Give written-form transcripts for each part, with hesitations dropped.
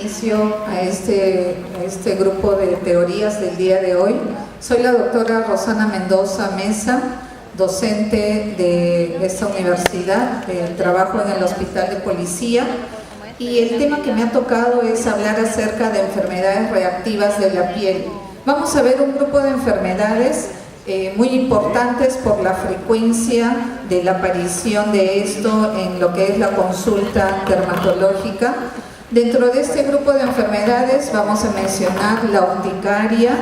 inicio a este grupo de teorías del día de hoy. Soy la doctora Rosana Mendoza Mesa, docente de esta universidad, trabajo en el Hospital de Policía, y el tema que me ha tocado es hablar acerca de enfermedades reactivas de la piel. Vamos a ver un grupo de enfermedades muy importantes por la frecuencia de la aparición de esto en lo que es la consulta dermatológica. Dentro de este grupo de enfermedades vamos a mencionar la urticaria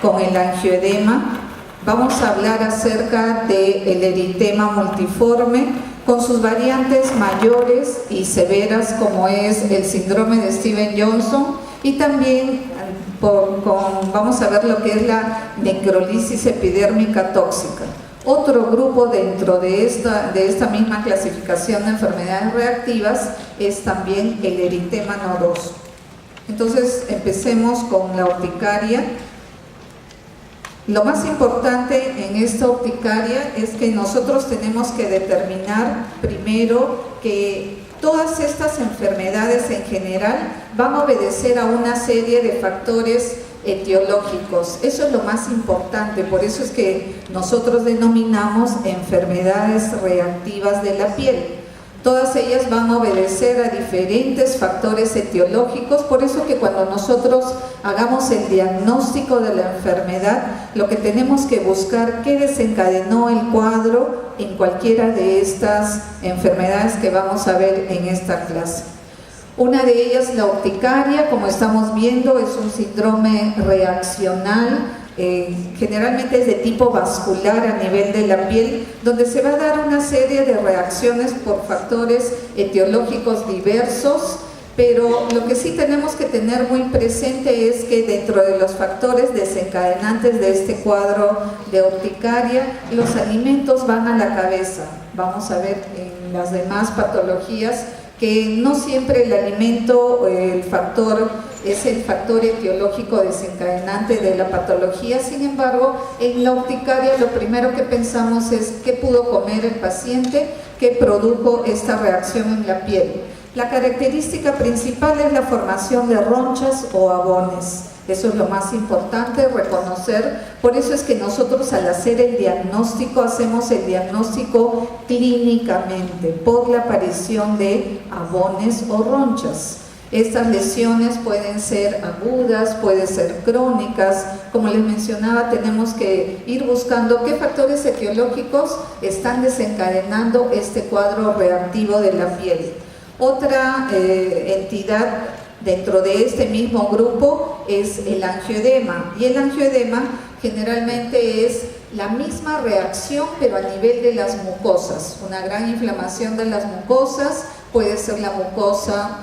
con el angioedema. Vamos a hablar acerca del eritema multiforme con sus variantes mayores y severas, como es el síndrome de Stevens-Johnson, y también vamos a ver lo que es la necrolisis epidérmica tóxica. Otro grupo dentro de esta misma clasificación de enfermedades reactivas es también el eritema nodoso. Entonces empecemos con la urticaria. Lo más importante en esta urticaria es que nosotros tenemos que determinar primero que todas estas enfermedades en general van a obedecer a una serie de factores etiológicos. Eso es lo más importante, por eso es que nosotros denominamos enfermedades reactivas de la piel. Todas ellas van a obedecer a diferentes factores etiológicos, por eso que cuando nosotros hagamos el diagnóstico de la enfermedad, lo que tenemos que buscar qué desencadenó el cuadro en cualquiera de estas enfermedades que vamos a ver en esta clase. Una de ellas, la urticaria, como estamos viendo, es un síndrome reaccional. Generalmente es de tipo vascular a nivel de la piel, donde se va a dar una serie de reacciones por factores etiológicos diversos, pero lo que sí tenemos que tener muy presente es que dentro de los factores desencadenantes de este cuadro de urticaria, los alimentos van a la cabeza. Vamos a ver en las demás patologías que no siempre el alimento es el factor etiológico desencadenante de la patología. Sin embargo, en la urticaria lo primero que pensamos es qué pudo comer el paciente que produjo esta reacción en la piel. La característica principal es la formación de ronchas o abones. Eso es lo más importante, reconocer. Por eso es que nosotros al hacer el diagnóstico, hacemos el diagnóstico clínicamente por la aparición de abones o ronchas. Estas lesiones pueden ser agudas, pueden ser crónicas. Como les mencionaba, tenemos que ir buscando qué factores etiológicos están desencadenando este cuadro reactivo de la piel. Otra entidad dentro de este mismo grupo es el angioedema, y el angioedema generalmente es la misma reacción pero a nivel de las mucosas, una gran inflamación de las mucosas. Puede ser la mucosa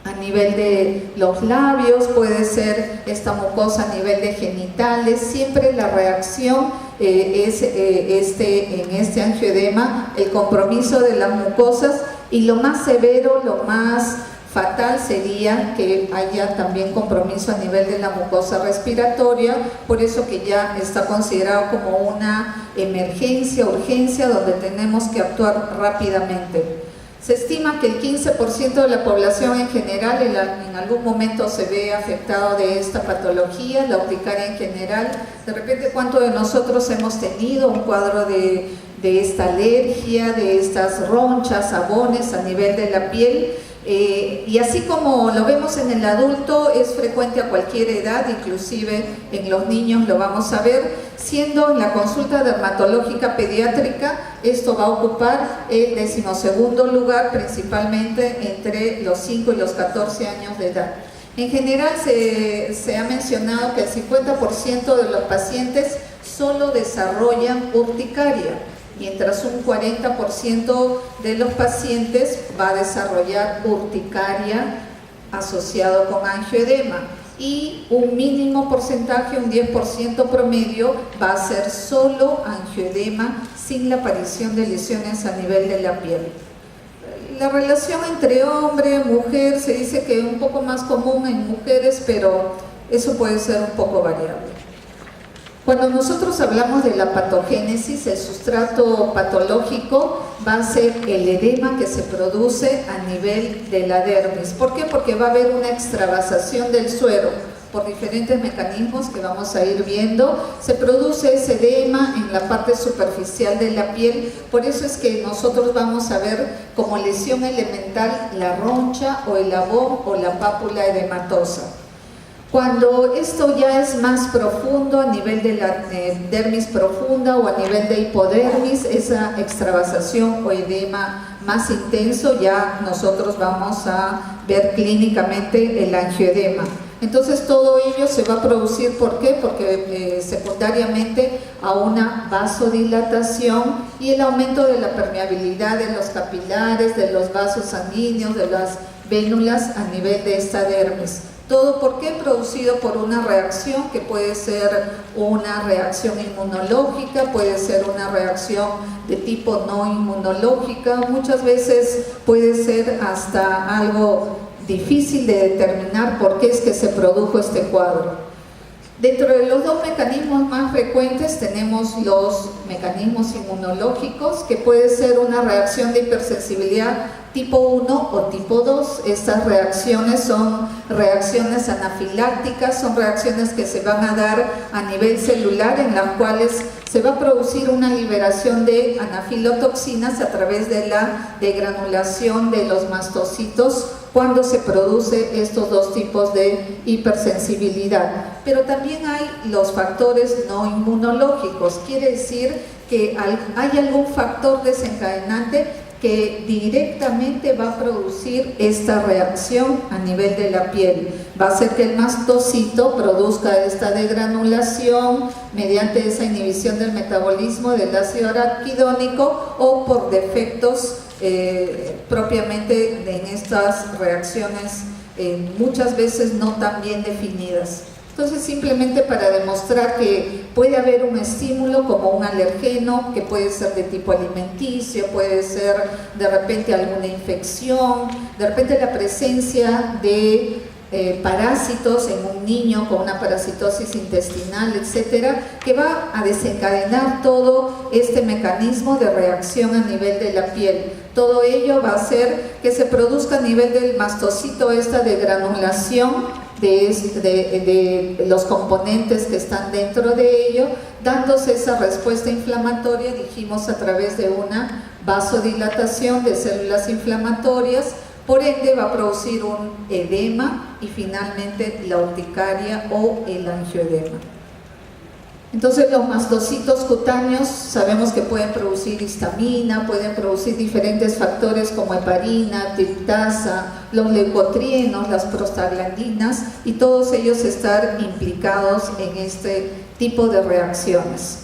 a nivel de los labios, puede ser esta mucosa a nivel de genitales. Siempre la reacción es en este angioedema el compromiso de las mucosas, y lo más severo, lo más fatal sería que haya también compromiso a nivel de la mucosa respiratoria, por eso que ya está considerado como una emergencia, urgencia, donde tenemos que actuar rápidamente. Se estima que el 15% de la población en general en algún momento se ve afectado de esta patología, la urticaria en general. De repente, ¿cuántos de nosotros hemos tenido un cuadro de esta alergia, de estas ronchas, abones a nivel de la piel? Y así como lo vemos en el adulto, es frecuente a cualquier edad, inclusive en los niños lo vamos a ver, siendo en la consulta dermatológica pediátrica esto va a ocupar el 12º lugar, principalmente entre los 5 y los 14 años de edad. En general se ha mencionado que el 50% de los pacientes solo desarrollan urticaria, mientras un 40% de los pacientes va a desarrollar urticaria asociado con angioedema, y un mínimo porcentaje, un 10% promedio, va a ser solo angioedema sin la aparición de lesiones a nivel de la piel. La relación entre hombre y mujer se dice que es un poco más común en mujeres, pero eso puede ser un poco variable. Cuando nosotros hablamos de la patogénesis, el sustrato patológico va a ser el edema que se produce a nivel de la dermis. ¿Por qué? Porque va a haber una extravasación del suero por diferentes mecanismos que vamos a ir viendo. Se produce ese edema en la parte superficial de la piel, por eso es que nosotros vamos a ver como lesión elemental la roncha o el abón o la pápula edematosa. Cuando esto ya es más profundo, a nivel de la dermis profunda o a nivel de hipodermis, esa extravasación o edema más intenso, ya nosotros vamos a ver clínicamente el angioedema. Entonces todo ello se va a producir, ¿por qué? Porque secundariamente a una vasodilatación y el aumento de la permeabilidad de los capilares, de los vasos sanguíneos, de las vénulas a nivel de esta dermis. ¿Todo por qué? Producido por una reacción que puede ser una reacción inmunológica, puede ser una reacción de tipo no inmunológica, muchas veces puede ser hasta algo difícil de determinar por qué es que se produjo este cuadro. Dentro de los dos mecanismos más frecuentes tenemos los mecanismos inmunológicos, que puede ser una reacción de hipersensibilidad tipo 1 o tipo 2. Estas reacciones son reacciones anafilácticas, son reacciones que se van a dar a nivel celular, en las cuales se va a producir una liberación de anafilotoxinas a través de la degranulación de los mastocitos cuando se produce estos dos tipos de hipersensibilidad. Pero también hay los factores no inmunológicos, quiere decir que hay algún factor desencadenante que directamente va a producir esta reacción a nivel de la piel. Va a hacer que el mastocito produzca esta degranulación mediante esa inhibición del metabolismo del ácido araquidónico o por defectos propiamente en estas reacciones muchas veces no tan bien definidas. Entonces, simplemente para demostrar que puede haber un estímulo como un alergeno, que puede ser de tipo alimenticio, puede ser de repente alguna infección, de repente la presencia de parásitos en un niño con una parasitosis intestinal, etcétera, que va a desencadenar todo este mecanismo de reacción a nivel de la piel. Todo ello va a hacer que se produzca a nivel del mastocito esta degranulación de los componentes que están dentro de ello, dándose esa respuesta inflamatoria, dijimos, a través de una vasodilatación de células inflamatorias. Por ende va a producir un edema y finalmente la urticaria o el angioedema. Entonces los mastocitos cutáneos sabemos que pueden producir histamina, pueden producir diferentes factores como heparina, triptasa, los leucotrienos, las prostaglandinas, y todos ellos están implicados en este tipo de reacciones.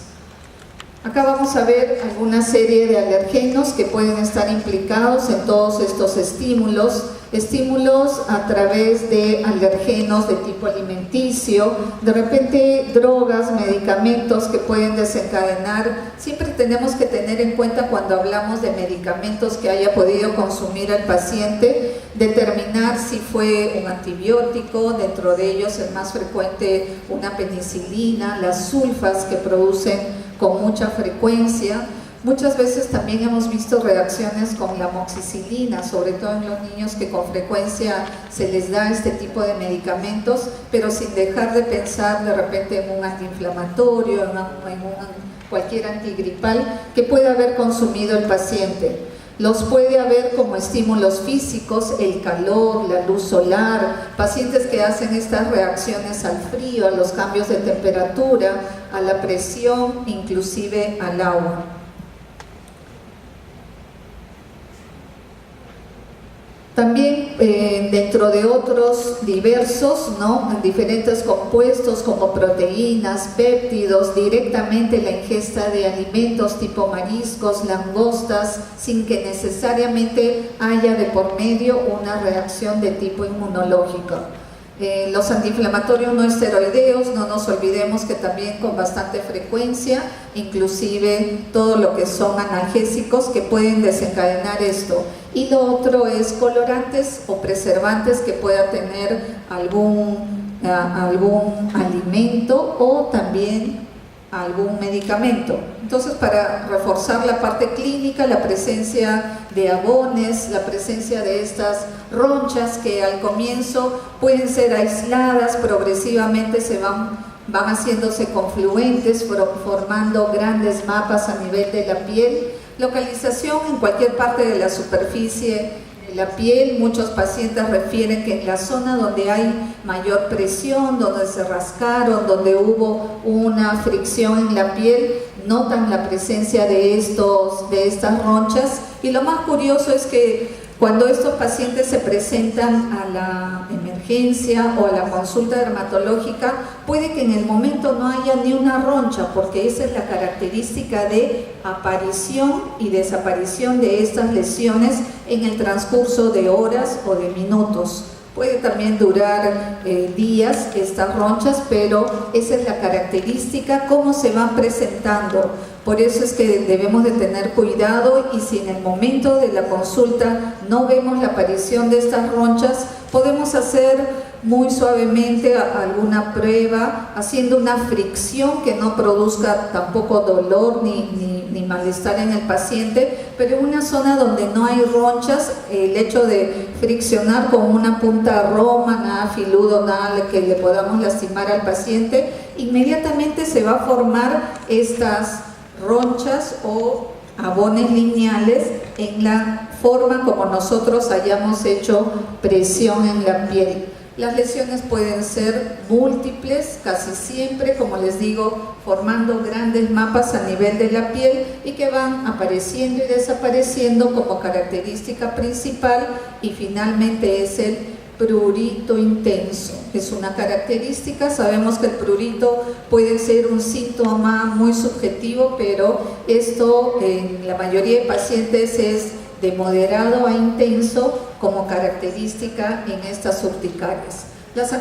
Acá vamos a ver alguna serie de alergenos que pueden estar implicados en todos estos estímulos a través de alergenos de tipo alimenticio, de repente drogas, medicamentos que pueden desencadenar. Siempre tenemos que tener en cuenta cuando hablamos de medicamentos que haya podido consumir el paciente, determinar si fue un antibiótico, dentro de ellos el más frecuente una penicilina, las sulfas que producen con mucha frecuencia. Muchas veces también hemos visto reacciones con la amoxicilina, sobre todo en los niños que con frecuencia se les da este tipo de medicamentos, pero sin dejar de pensar de repente en un antiinflamatorio, en cualquier antigripal que pueda haber consumido el paciente. Los puede haber como estímulos físicos, el calor, la luz solar, pacientes que hacen estas reacciones al frío, a los cambios de temperatura, a la presión, inclusive al agua. También dentro de otros diversos, diferentes compuestos como proteínas, péptidos, directamente la ingesta de alimentos tipo mariscos, langostas, sin que necesariamente haya de por medio una reacción de tipo inmunológico. Los antiinflamatorios no esteroideos, no nos olvidemos que también con bastante frecuencia, inclusive todo lo que son analgésicos que pueden desencadenar esto. Y lo otro es colorantes o preservantes que pueda tener algún alimento o también algún medicamento. Entonces, para reforzar la parte clínica, la presencia de abones, la presencia de estas ronchas que al comienzo pueden ser aisladas, progresivamente van haciéndose confluentes, formando grandes mapas a nivel de la piel. Localización en cualquier parte de la superficie de la piel. Muchos pacientes refieren que en la zona donde hay mayor presión, donde se rascaron, donde hubo una fricción en la piel, notan la presencia de estas ronchas. Y lo más curioso es que cuando estos pacientes se presentan a la emergencia o a la consulta dermatológica, puede que en el momento no haya ni una roncha, porque esa es la característica de aparición y desaparición de estas lesiones en el transcurso de horas o de minutos. Puede también durar días estas ronchas, pero esa es la característica, cómo se van presentando. Por eso es que debemos de tener cuidado, y si en el momento de la consulta no vemos la aparición de estas ronchas, podemos hacer muy suavemente alguna prueba, haciendo una fricción que no produzca tampoco dolor ni malestar en el paciente, pero en una zona donde no hay ronchas, el hecho de friccionar con una punta roma, nada filudo, nada que le podamos lastimar al paciente, inmediatamente se va a formar estas ronchas o abones lineales en la forma como nosotros hayamos hecho presión en la piel. Las lesiones pueden ser múltiples, casi siempre, como les digo, formando grandes mapas a nivel de la piel y que van apareciendo y desapareciendo como característica principal, y finalmente es el prurito intenso. Es una característica. Sabemos que el prurito puede ser un síntoma muy subjetivo, pero esto en la mayoría de pacientes es de moderado a intenso como característica en estas urticarias.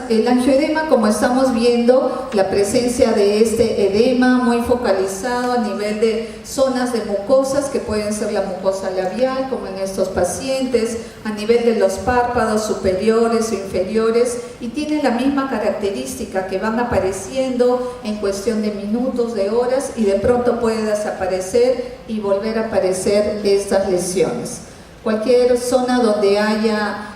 El angioedema, como estamos viendo, la presencia de este edema muy focalizado a nivel de zonas de mucosas, que pueden ser la mucosa labial, como en estos pacientes, a nivel de los párpados superiores o inferiores, y tiene la misma característica, que van apareciendo en cuestión de minutos, de horas, y de pronto puede desaparecer y volver a aparecer estas lesiones. Cualquier zona donde haya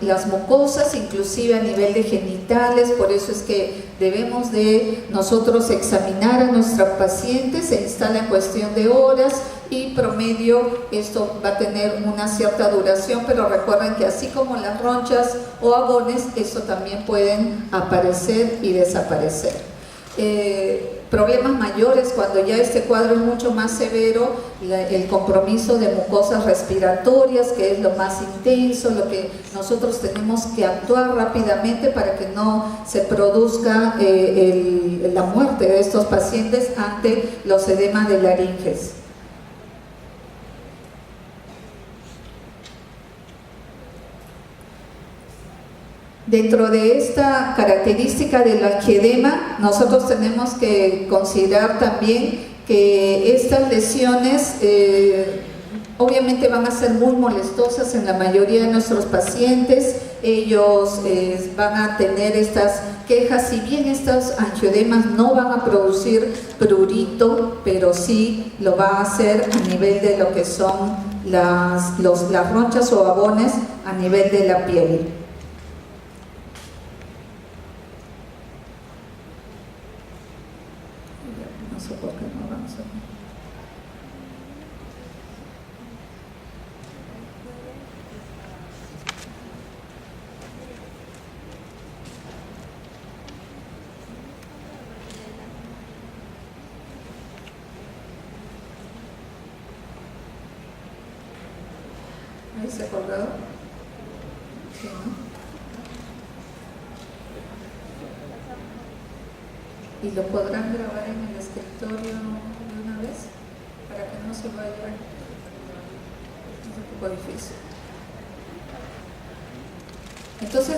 las mucosas, inclusive a nivel de genitales, por eso es que debemos de nosotros examinar a nuestros pacientes. Se instala en cuestión de horas y promedio esto va a tener una cierta duración, pero recuerden que así como las ronchas o abones, esto también pueden aparecer y desaparecer. Problemas mayores, cuando ya este cuadro es mucho más severo, el compromiso de mucosas respiratorias, que es lo más intenso, lo que nosotros tenemos que actuar rápidamente para que no se produzca la muerte de estos pacientes ante los edemas de laringes. Dentro de esta característica del angioedema, nosotros tenemos que considerar también que estas lesiones obviamente van a ser muy molestosas en la mayoría de nuestros pacientes. Ellos van a tener estas quejas, si bien estos angioedemas no van a producir prurito, pero sí lo va a hacer a nivel de lo que son las ronchas o abones a nivel de la piel. Ahí se ha colgado. Sí, ¿no? ¿Y lo podrán grabar en el escritorio de una vez? Para que no se vaya. Es un poco difícil. Entonces,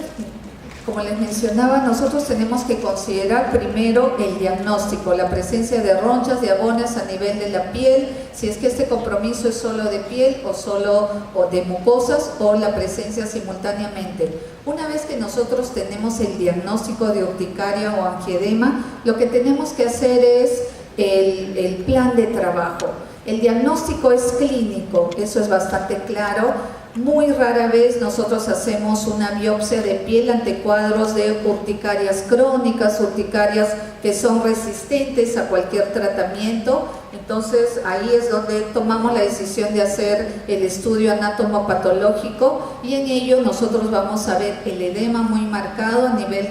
como les mencionaba, nosotros tenemos que considerar primero el diagnóstico, la presencia de ronchas, de abones a nivel de la piel, si es que este compromiso es solo de piel o de mucosas, o la presencia simultáneamente. Una vez que nosotros tenemos el diagnóstico de urticaria o angioedema, lo que tenemos que hacer es el plan de trabajo. El diagnóstico es clínico, eso es bastante claro. Muy rara vez nosotros hacemos una biopsia de piel ante cuadros de urticarias crónicas, urticarias que son resistentes a cualquier tratamiento. Entonces ahí es donde tomamos la decisión de hacer el estudio anatomopatológico, y en ello nosotros vamos a ver el edema muy marcado a nivel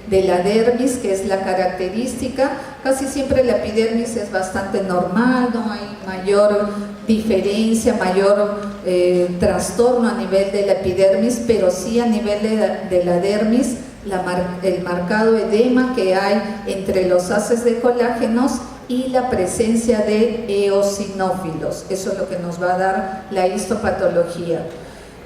de la dermis, que es la característica. Casi siempre la epidermis es bastante normal, no hay mayor diferencia, mayor trastorno a nivel de la epidermis, pero sí a nivel de la dermis, el marcado edema que hay entre los haces de colágenos y la presencia de eosinófilos. Eso es lo que nos va a dar la histopatología.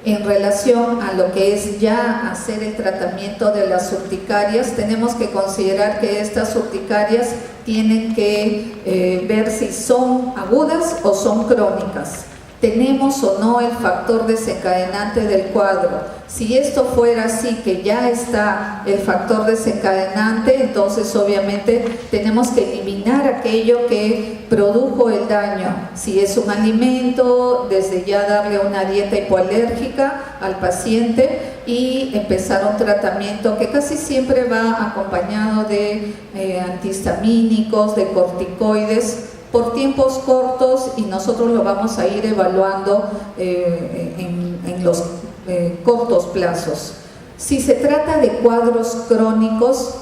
En relación a lo que es ya hacer el tratamiento de las urticarias, tenemos que considerar que estas urticarias tienen que ver si son agudas o son crónicas. ¿Tenemos o no el factor desencadenante del cuadro? Si esto fuera así, que ya está el factor desencadenante, entonces obviamente tenemos que eliminar aquello que produjo el daño. Si es un alimento, desde ya darle una dieta hipoalérgica al paciente y empezar un tratamiento que casi siempre va acompañado de antihistamínicos, de corticoides, por tiempos cortos, y nosotros lo vamos a ir evaluando en los cortos plazos. Si se trata de cuadros crónicos,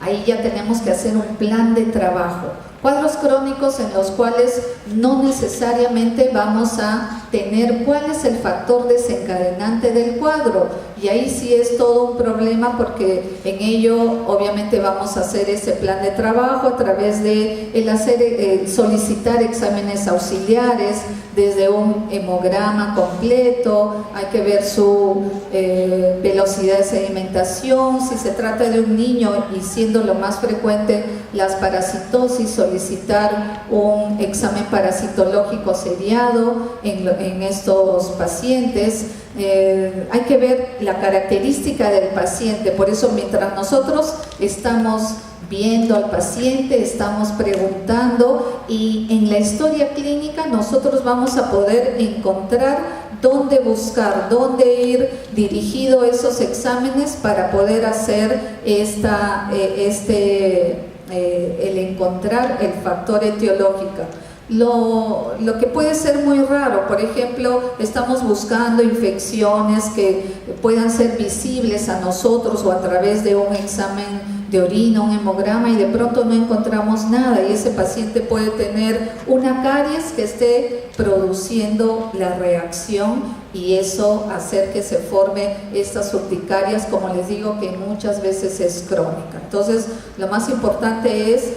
ahí ya tenemos que hacer un plan de trabajo. Cuadros crónicos en los cuales no necesariamente vamos a tener cuál es el factor desencadenante del cuadro, y ahí sí es todo un problema, porque en ello obviamente vamos a hacer ese plan de trabajo a través de solicitar exámenes auxiliares, desde un hemograma completo, hay que ver su velocidad de sedimentación, si se trata de un niño y siendo lo más frecuente las parasitosis, solicitar un examen parasitológico seriado en estos pacientes. Hay que ver la característica del paciente, por eso mientras nosotros estamos viendo al paciente, estamos preguntando, y en la historia clínica nosotros vamos a poder encontrar dónde buscar, dónde ir dirigido esos exámenes para poder hacer el encontrar el factor etiológico. Lo que puede ser muy raro, por ejemplo, estamos buscando infecciones que puedan ser visibles a nosotros o a través de un examen de orina, un hemograma, y de pronto no encontramos nada, y ese paciente puede tener una caries que esté produciendo la reacción, y eso hacer que se forme estas urticarias, como les digo, que muchas veces es crónica. Entonces, lo más importante es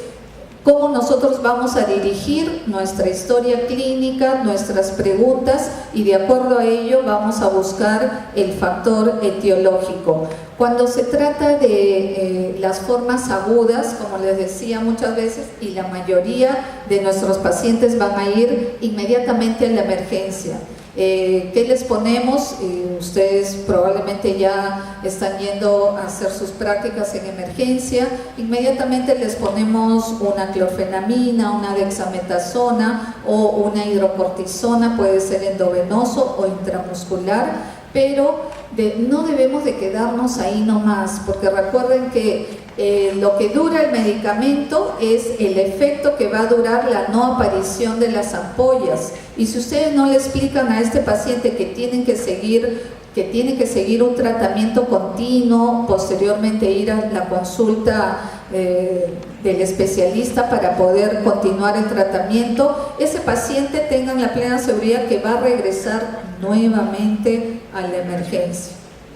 cómo nosotros vamos a dirigir nuestra historia clínica, nuestras preguntas, y de acuerdo a ello vamos a buscar el factor etiológico. Cuando se trata de las formas agudas, como les decía muchas veces, y la mayoría de nuestros pacientes van a ir inmediatamente a la emergencia. ¿Qué les ponemos? Ustedes probablemente ya están yendo a hacer sus prácticas en emergencia. Inmediatamente les ponemos una clorfenamina, una dexametasona o una hidrocortisona, puede ser endovenoso o intramuscular, pero no debemos de quedarnos ahí nomás, porque recuerden que lo que dura el medicamento es el efecto que va a durar la no aparición de las ampollas. Y si ustedes no le explican a este paciente que tiene que seguir un tratamiento continuo, posteriormente ir a la consulta del especialista para poder continuar el tratamiento, ese paciente tenga la plena seguridad que va a regresar nuevamente a la emergencia.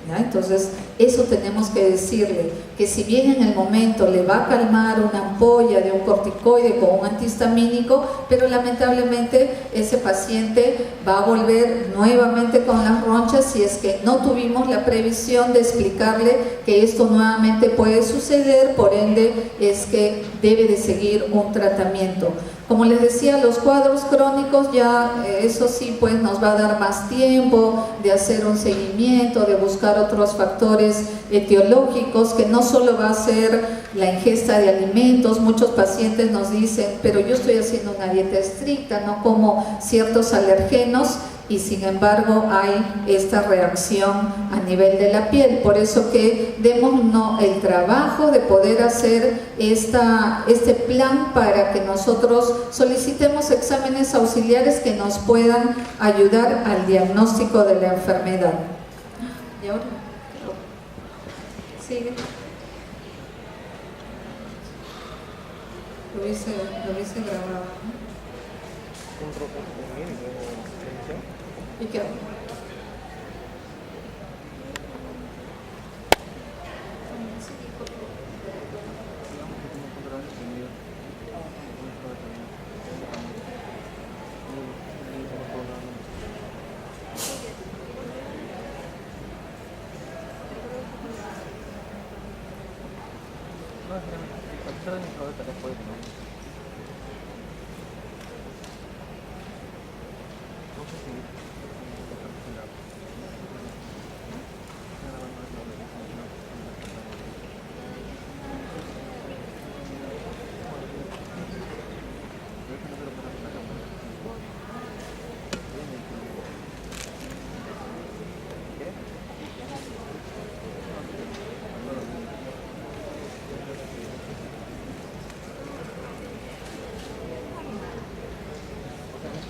¿Ya? Entonces, eso tenemos que decirle, que si bien en el momento le va a calmar una ampolla de un corticoide con un antihistamínico, pero lamentablemente ese paciente va a volver nuevamente con las ronchas si es que no tuvimos la previsión de explicarle que esto nuevamente puede suceder, por ende es que debe de seguir un tratamiento. Como les decía, los cuadros crónicos ya, eso sí, pues nos va a dar más tiempo de hacer un seguimiento, de buscar otros factores etiológicos, que no solo va a ser la ingesta de alimentos. Muchos pacientes nos dicen, pero yo estoy haciendo una dieta estricta, no como ciertos alergenos, y sin embargo hay esta reacción a nivel de la piel. Por eso que demos el trabajo de poder hacer este plan para que nosotros solicitemos exámenes auxiliares que nos puedan ayudar al diagnóstico de la enfermedad. ¿Y ahora? Sigue. Lo hubiese grabado, ¿no? ¿Y qué?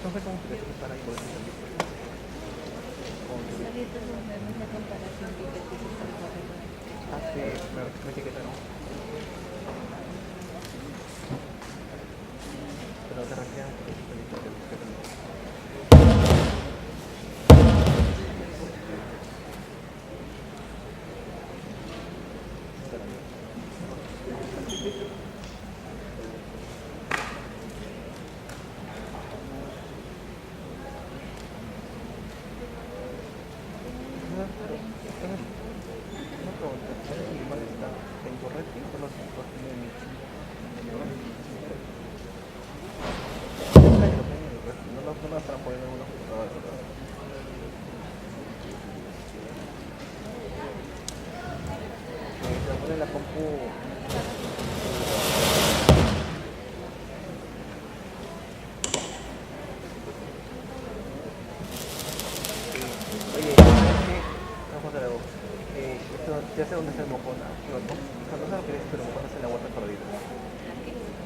No sé cómo se les para ahí por ejemplo. Ah, sí, me etiquetaron. Pero te refieres a que la compu. Oye, vamos a ver algo. Esto ya sé dónde está el mocona. No sé lo que es, pero el mocona es en la huerta perdida.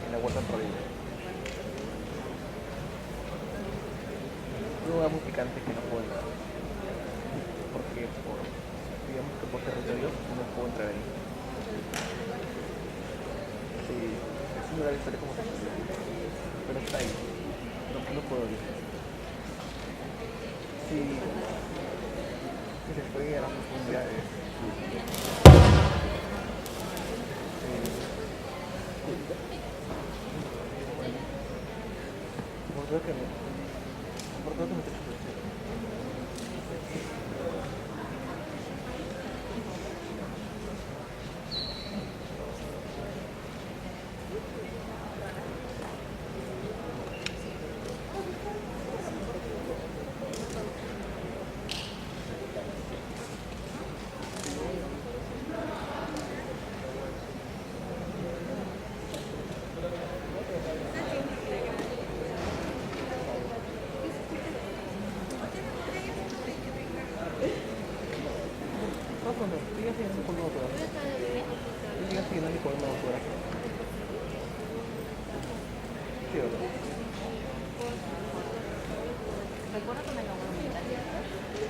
En la huerta perdida. Un lugar muy picante que no puedo entrar. Porque digamos que por territorio no puedo entrar ahí. Sí, es un lugar histórico como que pero está ahí. No puedo ir. Sí, si se puede ir a las profundidades. Por todo que me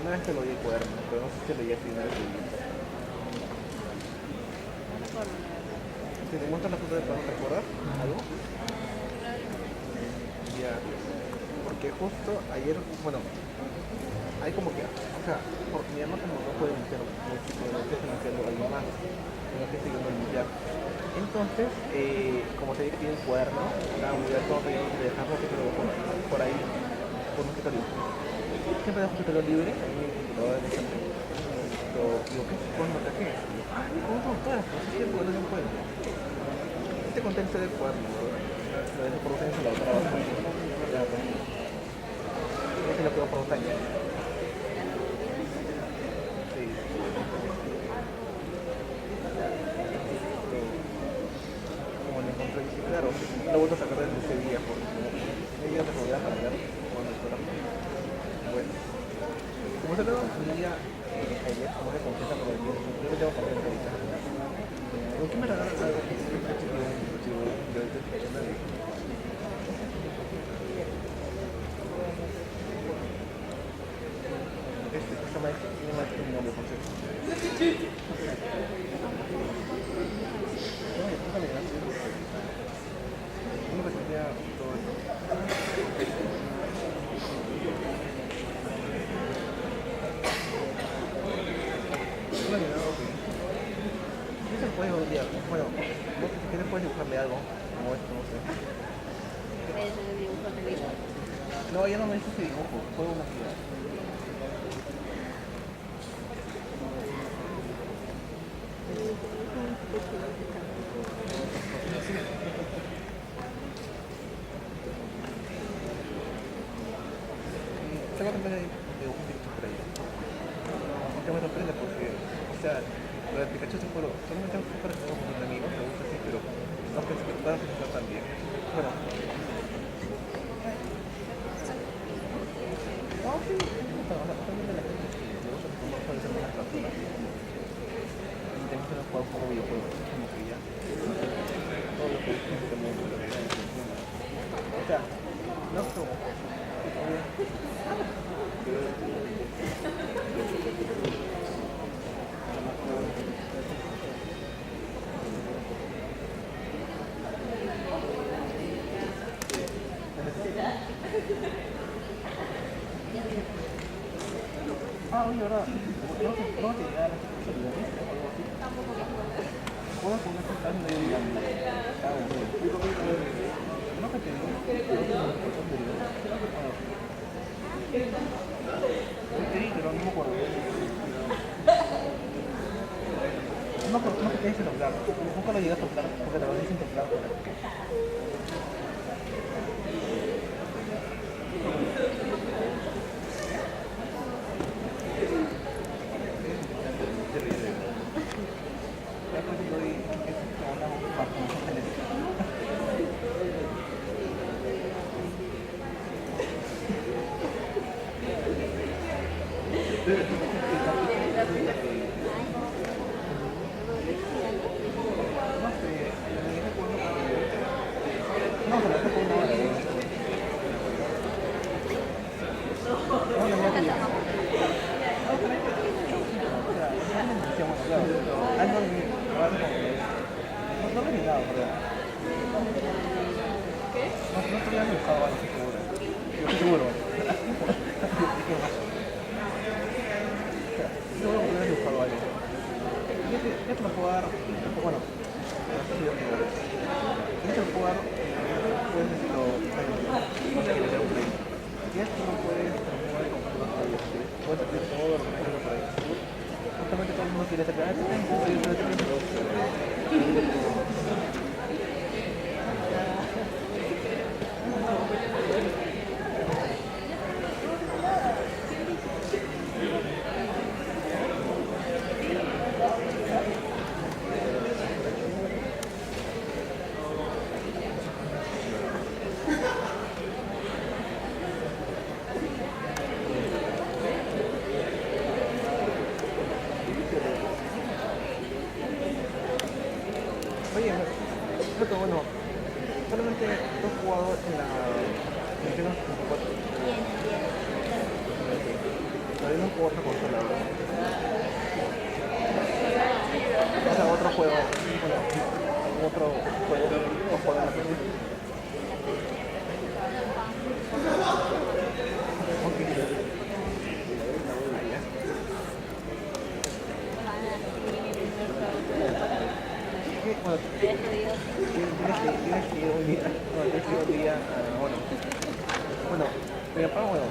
una vez te lo di el cuaderno, pero no sé si te leí así una vez. Si te muestran la foto del cuaderno, ¿te acuerdas? ¿Algo? Ya, porque justo ayer, bueno, hay como que, o sea, porque mi mamá como no puede limpiar mucho, pero estoy limpiando algo más, tengo que seguirlo limpiar. Entonces, como te dije, tiene un cuaderno, la unidad todo tenemos que dejarlo por ahí, por un escritorio. Siempre dejo el escritorio libre, a mí me computadora de siempre. Pero digo, ¿qué? ¿Cómo no traje? ¿Cómo no traje? Hace tiempo que no se encuentra. Este contexto del cuaderno, ¿verdad? Lo de eso por 2 años en la otra base. Ese lo quedó por 2 años. Sí. Como lo encontré, y claro, lo he vuelto a sacar desde ese día porque me iba a volver a cambiar cuando estuviera. Bueno, como se lo un día ayer, como se confiesa por el tiempo, yo lo tengo contento ahorita. ¿Por qué me regalas algo? Esta maestra tiene más que un nombre, por cierto. No, déjame gracias. Uno que tendría todo esto. No, ok. ¿Qué se puede un día? Bueno, vos si quieres puedes dibujarle algo, como esto, no sé. No, ya no me hice ese dibujo, fue una actividad. Tengo que empezar a dibujar un Pikachu por ahí. Aunque me sorprende porque, o sea, lo de Pikachu se fue solamente fue para jugar con mis amigos, me gusta así, pero no pensé que puedan funcionar tan bien. Bueno. No, sí, también de la gente que le gusta tomar para hacer buenas capturas. Y también se nos juega un poco videojuegos, como que ya. Todo lo que es este mundo, lo que es o sea, no es como. Oye, ahora, ¿cómo te llegar a las posibilidades o algo así? ¿Puedo poner esta casa medio digamos? No que te digo, no que pero no me acuerdo. No que te dicen doblar, nunca lo llegas a doblar porque te lo dicen doblar. Bueno, solamente he jugado en la Nintendo 64. Todavía no juego otra consola, ¿verdad? O sea, otro juego, bueno, otro juego, o juego en la PC. Bueno, tienes que ir hoy día, bueno, mi papá, bueno, o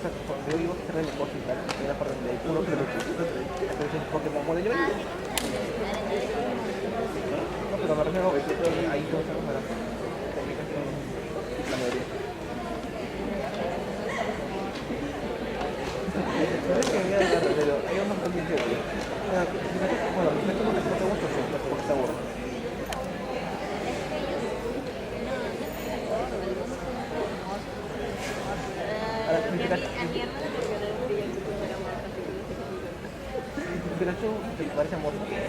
sea, cuando yo iba a cerrar mi cosa y tal, era para donde uno que lo entonces, porque como de yo no, pero me refiero a ahí no se para técnicas. te parece a moto. Que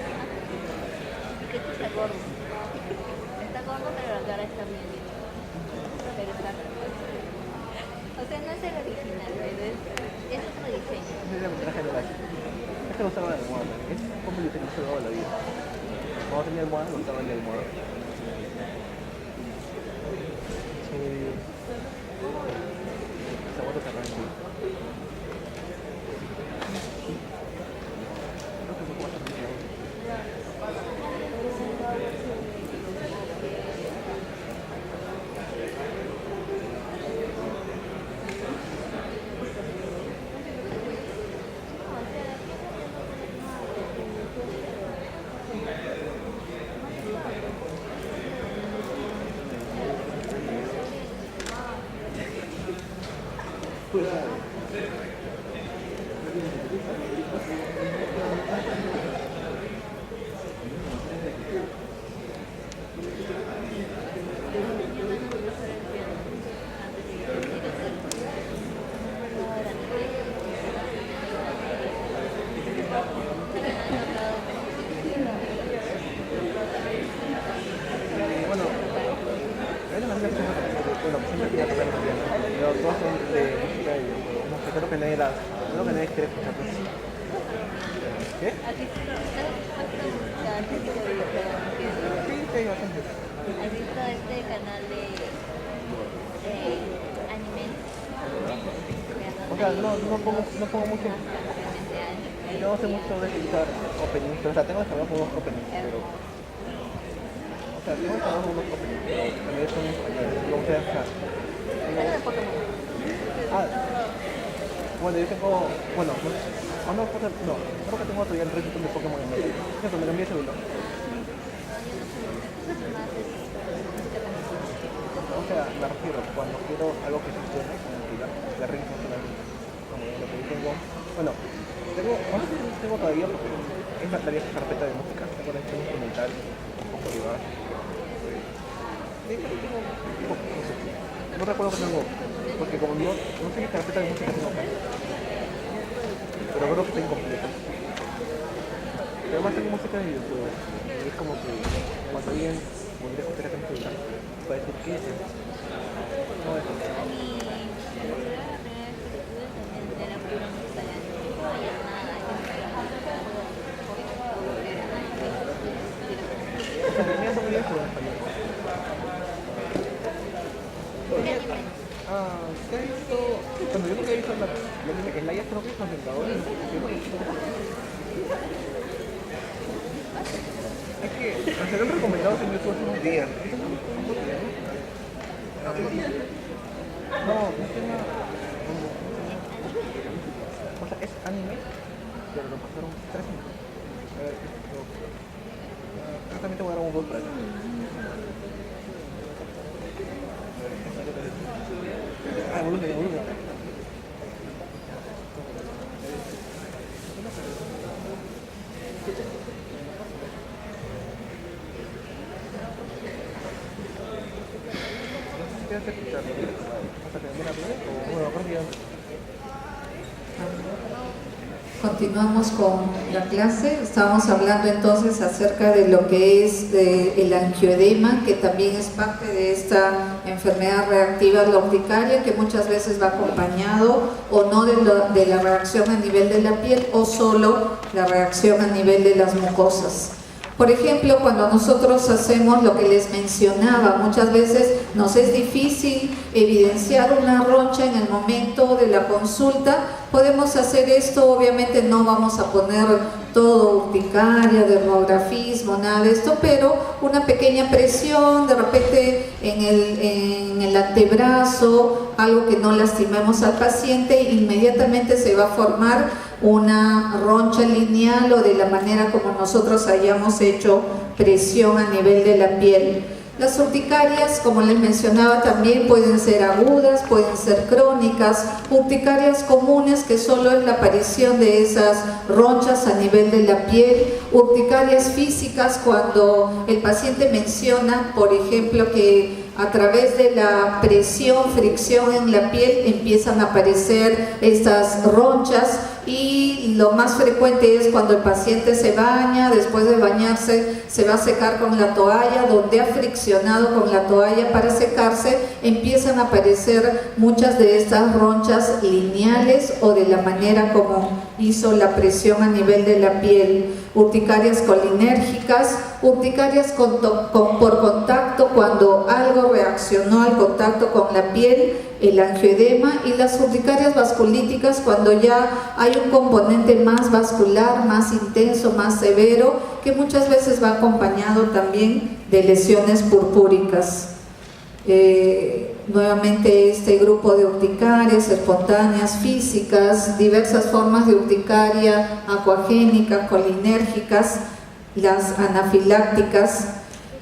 está gordo. Está gordo, pero la cara está bien. Pero está. O sea, no es el original, pero es otro diseño. Ese es el traje de la. Este lo usaba de almohada también. Es como yo tenía toda la vida. Cuando tenía almohada, lo usaba de almohada. Esa moto está tranquila. Creo que fue como bastante bien. Bueno, hay una manera que siempre quería tocar el piano, pero todos son de música y no sé, creo que nadie quiere escuchar eso. ¿Qué? ¿Has visto Sí, hay bastante. este canal de anime? O sea, no pongo mucho, no sé mucho de escuchar openings, pero o sea, tengo descargados unos openings, pero... O sea, tengo descargados unos openings, pero también son en español, o sea, Pero de Pokémon. bueno, yo tengo, bueno, no, creo que tengo todavía el resto de Pokémon en medio. Cierto, me cambié de celular. O sea, me refiero, cuando quiero algo que funcione, como que la ring funciona, como lo que yo tengo, bueno, ahora sí tengo todavía porque es la carpeta de música, tengo la historia instrumental, un poco privada. No recuerdo que tengo, porque como no sé qué carpeta de música tengo acá, pero creo que está incompleta. Pero además tengo música de videojuegos, y es como que cuando alguien podría escuchar acá en tu celular, va a decir, ¿qué es eso? No es eso. O sea, las mías son gringas pero en español. ¿Qué has visto? Bueno, yo nunca he visto el Laia, creo que es los Vengadores. Es que me salieron recomendados en YouTube hace unos días. No, no es tema. O sea, es anime, pero lo pasaron 3 minutos. A ver, también te voy a dar un gol para eso. Volumen. Quédate escuchando hasta que termine la play o bueno, aparte ya. Continuamos con la clase. Estábamos hablando entonces acerca de lo que es el angioedema, que también es parte de esta enfermedad reactiva de la urticaria, que muchas veces va acompañado o no de la reacción a nivel de la piel o solo la reacción a nivel de las mucosas. Por ejemplo, cuando nosotros hacemos lo que les mencionaba, muchas veces nos es difícil evidenciar una roncha en el momento de la consulta. Podemos hacer esto, obviamente no vamos a poner todo urticaria, dermografismo, nada de esto, pero una pequeña presión, de repente en el antebrazo, algo que no lastimemos al paciente, inmediatamente se va a formar una roncha lineal o de la manera como nosotros hayamos hecho presión a nivel de la piel. Las urticarias, como les mencionaba, también pueden ser agudas, pueden ser crónicas, urticarias comunes, que solo es la aparición de esas ronchas a nivel de la piel, urticarias físicas, cuando el paciente menciona, por ejemplo, que a través de la presión, fricción en la piel empiezan a aparecer estas ronchas, y lo más frecuente es cuando el paciente se baña, después de bañarse se va a secar con la toalla, donde ha friccionado con la toalla para secarse, empiezan a aparecer muchas de estas ronchas lineales o de la manera como hizo la presión a nivel de la piel. Urticarias colinérgicas, urticarias por contacto, cuando algo reaccionó al contacto con la piel, el angioedema, y las urticarias vasculíticas cuando ya hay un componente más vascular, más intenso, más severo, que muchas veces va acompañado también de lesiones purpúricas. Nuevamente este grupo de urticarias espontáneas, físicas, diversas formas de urticaria acuagénica, colinérgicas, las anafilácticas.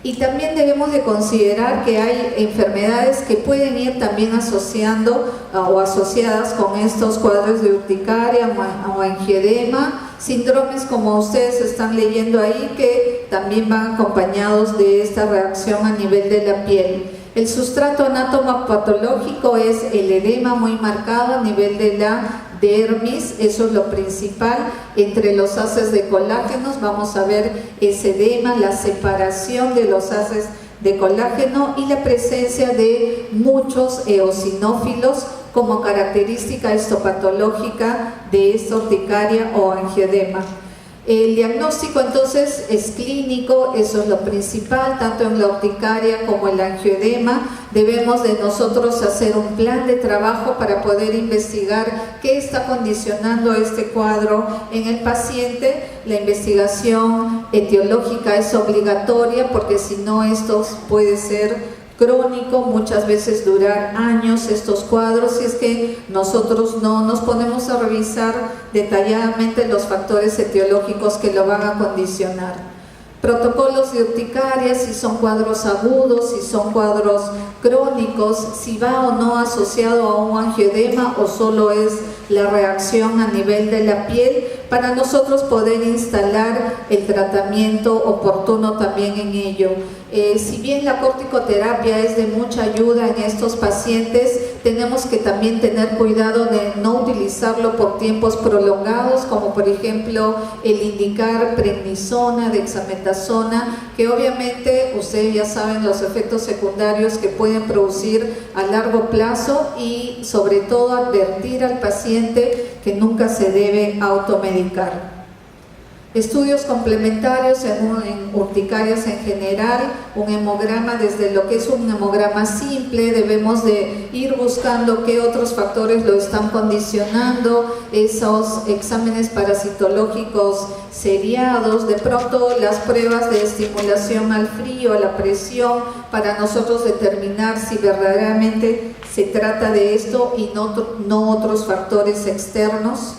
Y también debemos de considerar que hay enfermedades que pueden ir también asociando o asociadas con estos cuadros de urticaria o angioedema, síndromes como ustedes están leyendo ahí, que también van acompañados de esta reacción a nivel de la piel. El sustrato anatomopatológico es el edema muy marcado a nivel de la dermis, eso es lo principal. Entre los haces de colágenos vamos a ver ese edema, la separación de los haces de colágeno y la presencia de muchos eosinófilos como característica histopatológica de esta urticaria o angioedema. El diagnóstico entonces es clínico, eso es lo principal, tanto en la urticaria como el angioedema. Debemos de nosotros hacer un plan de trabajo para poder investigar qué está condicionando este cuadro en el paciente. La investigación etiológica es obligatoria, porque si no, esto puede ser crónico, muchas veces durar años estos cuadros, si es que nosotros no nos ponemos a revisar detalladamente los factores etiológicos que lo van a condicionar. Protocolos de urticaria, si son cuadros agudos, si son cuadros crónicos, si va o no asociado a un angioedema o solo es la reacción a nivel de la piel, para nosotros poder instalar el tratamiento oportuno también en ello. Si bien la corticoterapia es de mucha ayuda en estos pacientes, tenemos que también tener cuidado de no utilizarlo por tiempos prolongados, como por ejemplo el indicar prednisona, dexametasona, que obviamente ustedes ya saben los efectos secundarios que pueden producir a largo plazo, y sobre todo advertir al paciente que nunca se debe automedicar. Estudios complementarios en urticarias en general, un hemograma, desde lo que es un hemograma simple, debemos de ir buscando qué otros factores lo están condicionando, esos exámenes parasitológicos seriados, de pronto las pruebas de estimulación al frío, a la presión, para nosotros determinar si verdaderamente se trata de esto y no otros factores externos.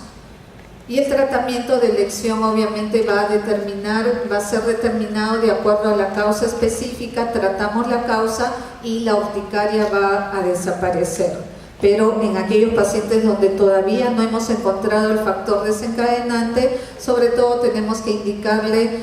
Y el tratamiento de elección obviamente va a ser determinado de acuerdo a la causa específica. Tratamos la causa y la urticaria va a desaparecer. Pero en aquellos pacientes donde todavía no hemos encontrado el factor desencadenante, sobre todo tenemos que indicarle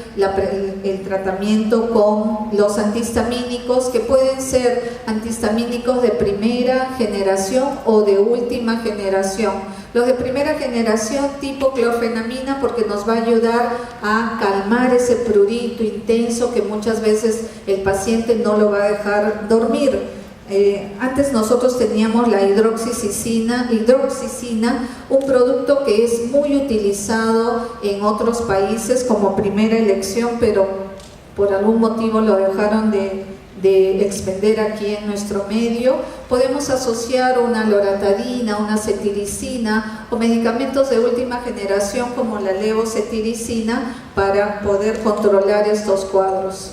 el tratamiento con los antihistamínicos, que pueden ser antihistamínicos de primera generación o de última generación. Los de primera generación tipo clorfenamina, porque nos va a ayudar a calmar ese prurito intenso que muchas veces el paciente no lo va a dejar dormir. Antes nosotros teníamos la hidroxicina, un producto que es muy utilizado en otros países como primera elección, pero por algún motivo lo dejaron de expender aquí en nuestro medio. Podemos asociar una loratadina, una cetiricina o medicamentos de última generación como la levocetiricina para poder controlar estos cuadros.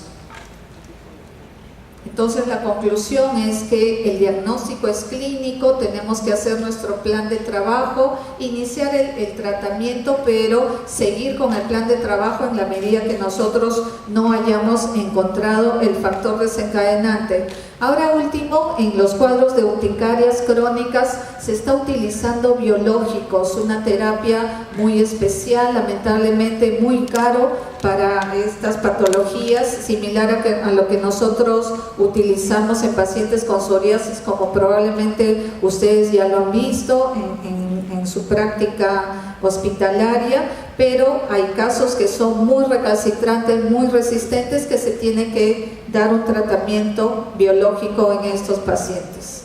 Entonces la conclusión es que el diagnóstico es clínico, tenemos que hacer nuestro plan de trabajo, iniciar el tratamiento, pero seguir con el plan de trabajo en la medida que nosotros no hayamos hayamos encontrado el factor desencadenante. Ahora último, en los cuadros de urticarias crónicas se está utilizando biológicos, una terapia muy especial, lamentablemente muy caro para estas patologías, similar a lo que nosotros utilizamos en pacientes con psoriasis, como probablemente ustedes ya lo han visto en su práctica hospitalaria, pero hay casos que son muy recalcitrantes, muy resistentes, que se tiene que dar un tratamiento biológico en estos pacientes.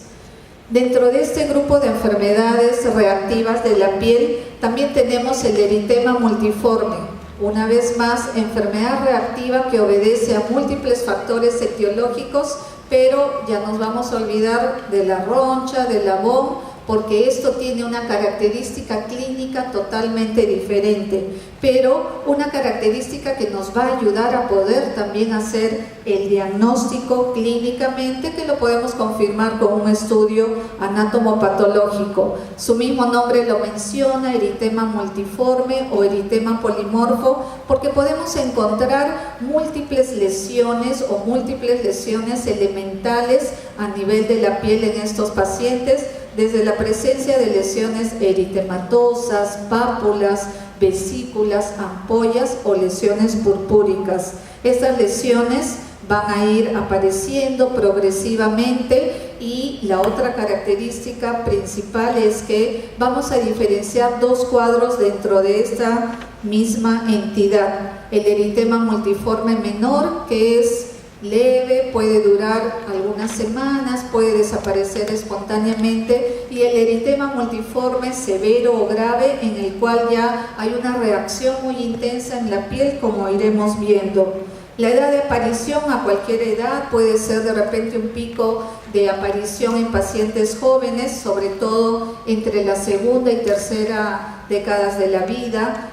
Dentro de este grupo de enfermedades reactivas de la piel, también tenemos el eritema multiforme. Una vez más, enfermedad reactiva que obedece a múltiples factores etiológicos, pero ya nos vamos a olvidar de la roncha, del labón, porque esto tiene una característica clínica totalmente diferente, pero una característica que nos va a ayudar a poder también hacer el diagnóstico clínicamente, que lo podemos confirmar con un estudio anatomopatológico. Su mismo nombre lo menciona, eritema multiforme o eritema polimorfo, porque podemos encontrar múltiples lesiones o múltiples lesiones elementales a nivel de la piel en estos pacientes, desde la presencia de lesiones eritematosas, pápulas, vesículas, ampollas o lesiones purpúricas. Estas lesiones van a ir apareciendo progresivamente, y la otra característica principal es que vamos a diferenciar dos cuadros dentro de esta misma entidad. El eritema multiforme menor, que es leve, puede durar algunas semanas, puede desaparecer espontáneamente, y el eritema multiforme severo o grave, en el cual ya hay una reacción muy intensa en la piel, como iremos viendo. La edad de aparición a cualquier edad, puede ser de repente un pico de aparición en pacientes jóvenes, sobre todo entre la segunda y tercera décadas de la vida.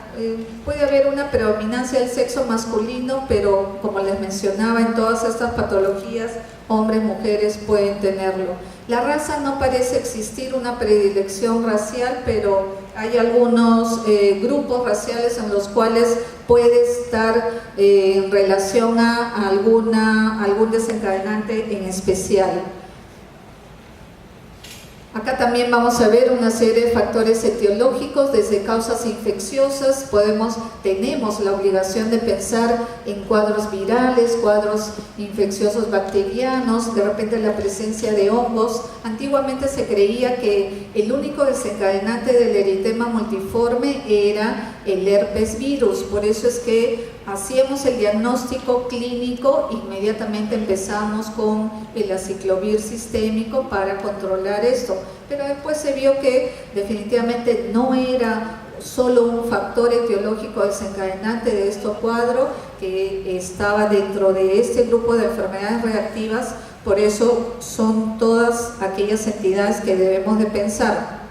Puede haber una predominancia del sexo masculino, pero como les mencionaba, en todas estas patologías, hombres, mujeres pueden tenerlo. La raza no parece existir una predilección racial, pero hay algunos grupos raciales en los cuales puede estar en relación a algún desencadenante en especial. Acá también vamos a ver una serie de factores etiológicos, desde causas infecciosas. Tenemos la obligación de pensar en cuadros virales, cuadros infecciosos bacterianos, de repente la presencia de hongos. Antiguamente se creía que el único desencadenante del eritema multiforme era el herpes virus, por eso es que hacíamos el diagnóstico clínico, inmediatamente empezamos con el aciclovir sistémico para controlar esto, pero después se vio que definitivamente no era solo un factor etiológico desencadenante de este cuadro, que estaba dentro de este grupo de enfermedades reactivas. Por eso son todas aquellas entidades que debemos de pensar.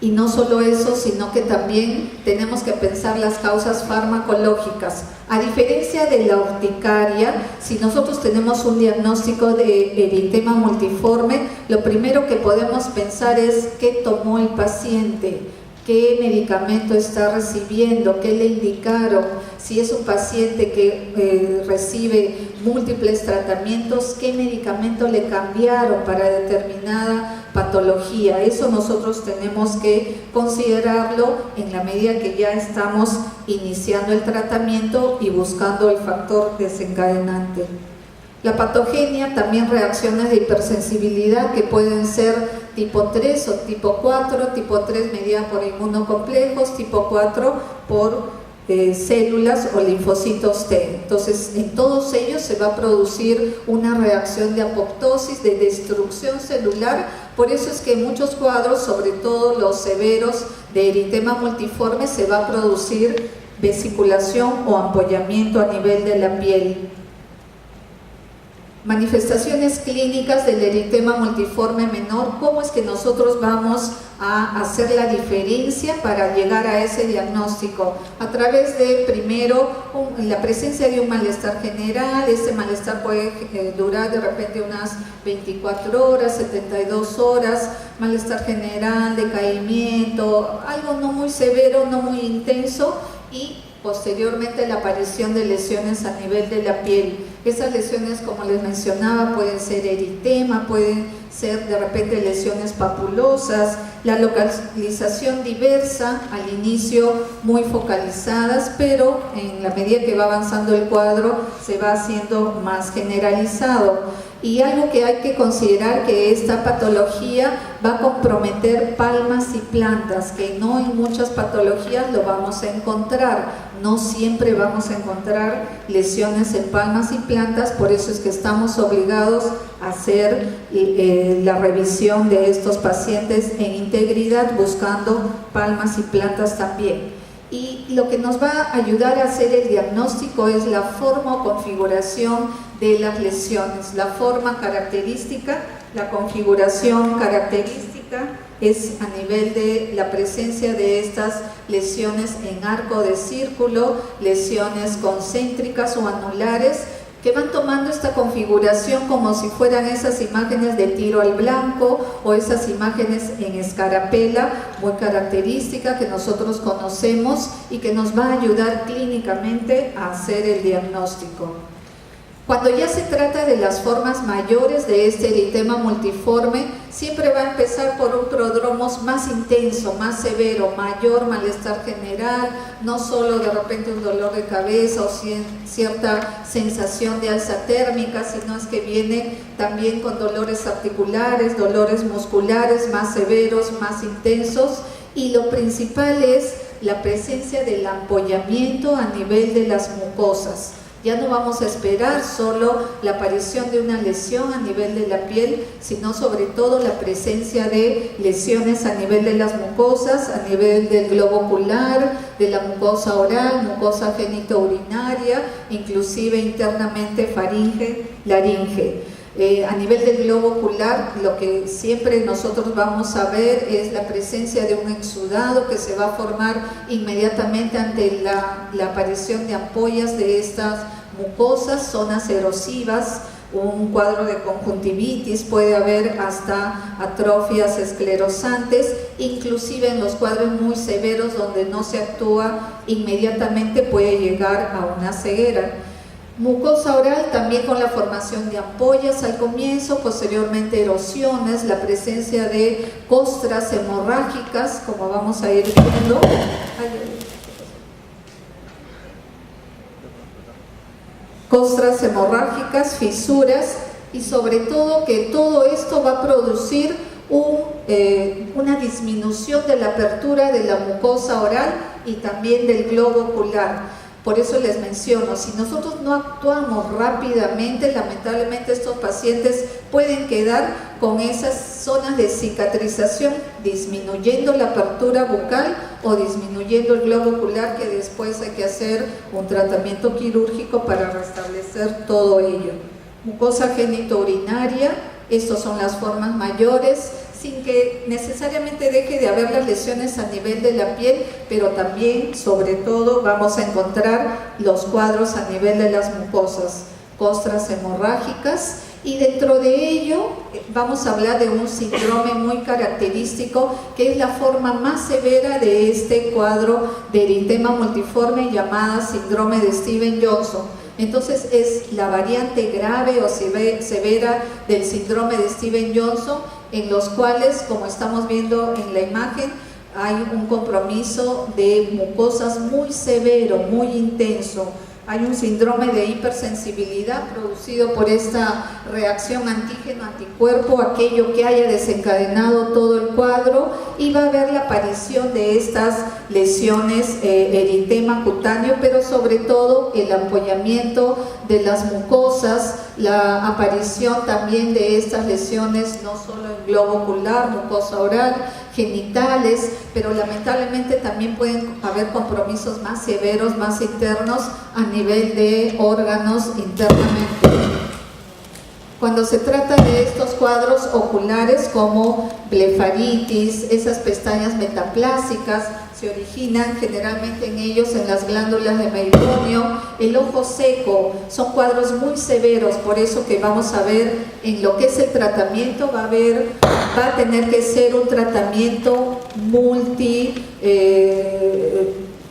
Y no solo eso, sino que también tenemos que pensar las causas farmacológicas. A diferencia de la urticaria, si nosotros tenemos un diagnóstico de eritema multiforme, lo primero que podemos pensar es qué tomó el paciente, qué medicamento está recibiendo, qué le indicaron. Si es un paciente que recibe múltiples tratamientos, qué medicamento le cambiaron para determinada patología. Eso nosotros tenemos que considerarlo en la medida que ya estamos iniciando el tratamiento y buscando el factor desencadenante. La patogenia, también reacciones de hipersensibilidad que pueden ser tipo 3 o tipo 4, tipo 3 medida por inmunocomplejos, tipo 4 por células o linfocitos T. Entonces, en todos ellos se va a producir una reacción de apoptosis, de destrucción celular. Por eso es que en muchos cuadros, sobre todo los severos de eritema multiforme, se va a producir vesiculación o ampollamiento a nivel de la piel. Manifestaciones clínicas del eritema multiforme menor. ¿Cómo es que nosotros vamos a hacer la diferencia para llegar a ese diagnóstico? A través de, primero, la presencia de un malestar general. Este malestar puede durar de repente unas 24 horas, 72 horas, malestar general, decaimiento, algo no muy severo, no muy intenso, y posteriormente la aparición de lesiones a nivel de la piel. Esas lesiones, como les mencionaba, pueden ser eritema, pueden ser de repente lesiones papulosas, la localización diversa, al inicio muy focalizadas, pero en la medida que va avanzando el cuadro se va haciendo más generalizado. Y algo que hay que considerar, que esta patología va a comprometer palmas y plantas, que no en muchas patologías lo vamos a encontrar, no siempre vamos a encontrar lesiones en palmas y plantas, por eso es que estamos obligados a hacer la revisión de estos pacientes en integridad, buscando palmas y plantas también. Y lo que nos va a ayudar a hacer el diagnóstico es la forma o configuración de las lesiones. La forma característica, la configuración característica es a nivel de la presencia de estas lesiones en arco de círculo, lesiones concéntricas o anulares, que van tomando esta configuración como si fueran esas imágenes de tiro al blanco o esas imágenes en escarapela, muy característica que nosotros conocemos y que nos va a ayudar clínicamente a hacer el diagnóstico. Cuando ya se trata de las formas mayores de este eritema multiforme, siempre va a empezar por un prodromos más intenso, más severo, mayor malestar general, no solo de repente un dolor de cabeza o cierta sensación de alza térmica, sino es que viene también con dolores articulares, dolores musculares más severos, más intensos, y lo principal es la presencia del ampollamiento a nivel de las mucosas. Ya no vamos a esperar solo la aparición de una lesión a nivel de la piel, sino sobre todo la presencia de lesiones a nivel de las mucosas, a nivel del globo ocular, de la mucosa oral, mucosa genitourinaria, inclusive internamente faringe, laringe. A nivel del globo ocular, lo que siempre nosotros vamos a ver es la presencia de un exudado que se va a formar inmediatamente ante la aparición de ampollas de estas mucosas, zonas erosivas, un cuadro de conjuntivitis, puede haber hasta atrofias esclerosantes, inclusive en los cuadros muy severos donde no se actúa inmediatamente puede llegar a una ceguera. Mucosa oral también con la formación de ampollas al comienzo, posteriormente erosiones, la presencia de costras hemorrágicas, como vamos a ir viendo. Costras hemorrágicas, fisuras, y sobre todo que todo esto va a producir una disminución de la apertura de la mucosa oral y también del globo ocular. Por eso les menciono, si nosotros no actuamos rápidamente, lamentablemente estos pacientes pueden quedar con esas zonas de cicatrización, disminuyendo la apertura bucal o disminuyendo el globo ocular, que después hay que hacer un tratamiento quirúrgico para restablecer todo ello. Mucosa genitourinaria, estas son las formas mayores, sin que necesariamente deje de haber las lesiones a nivel de la piel, pero también, sobre todo, vamos a encontrar los cuadros a nivel de las mucosas, costras hemorrágicas, y dentro de ello vamos a hablar de un síndrome muy característico, que es la forma más severa de este cuadro de eritema multiforme, llamada síndrome de Stevens-Johnson. Entonces es la variante grave o severa del síndrome de Stevens-Johnson, en los cuales, como estamos viendo en la imagen, hay un compromiso de mucosas muy severo, muy intenso. Hay un síndrome de hipersensibilidad producido por esta reacción antígeno-anticuerpo, aquello que haya desencadenado todo el cuadro, y va a haber la aparición de estas lesiones, eritema cutáneo, pero sobre todo el ampollamiento de las mucosas, la aparición también de estas lesiones no solo en globo ocular, mucosa oral, genitales, pero lamentablemente también pueden haber compromisos más severos, más internos a nivel de órganos internamente. Cuando se trata de estos cuadros oculares como blefaritis, esas pestañas metaplásicas, se originan generalmente en ellos en las glándulas de meibomium, el ojo seco, son cuadros muy severos, por eso que vamos a ver en lo que es el tratamiento, va a tener que ser un tratamiento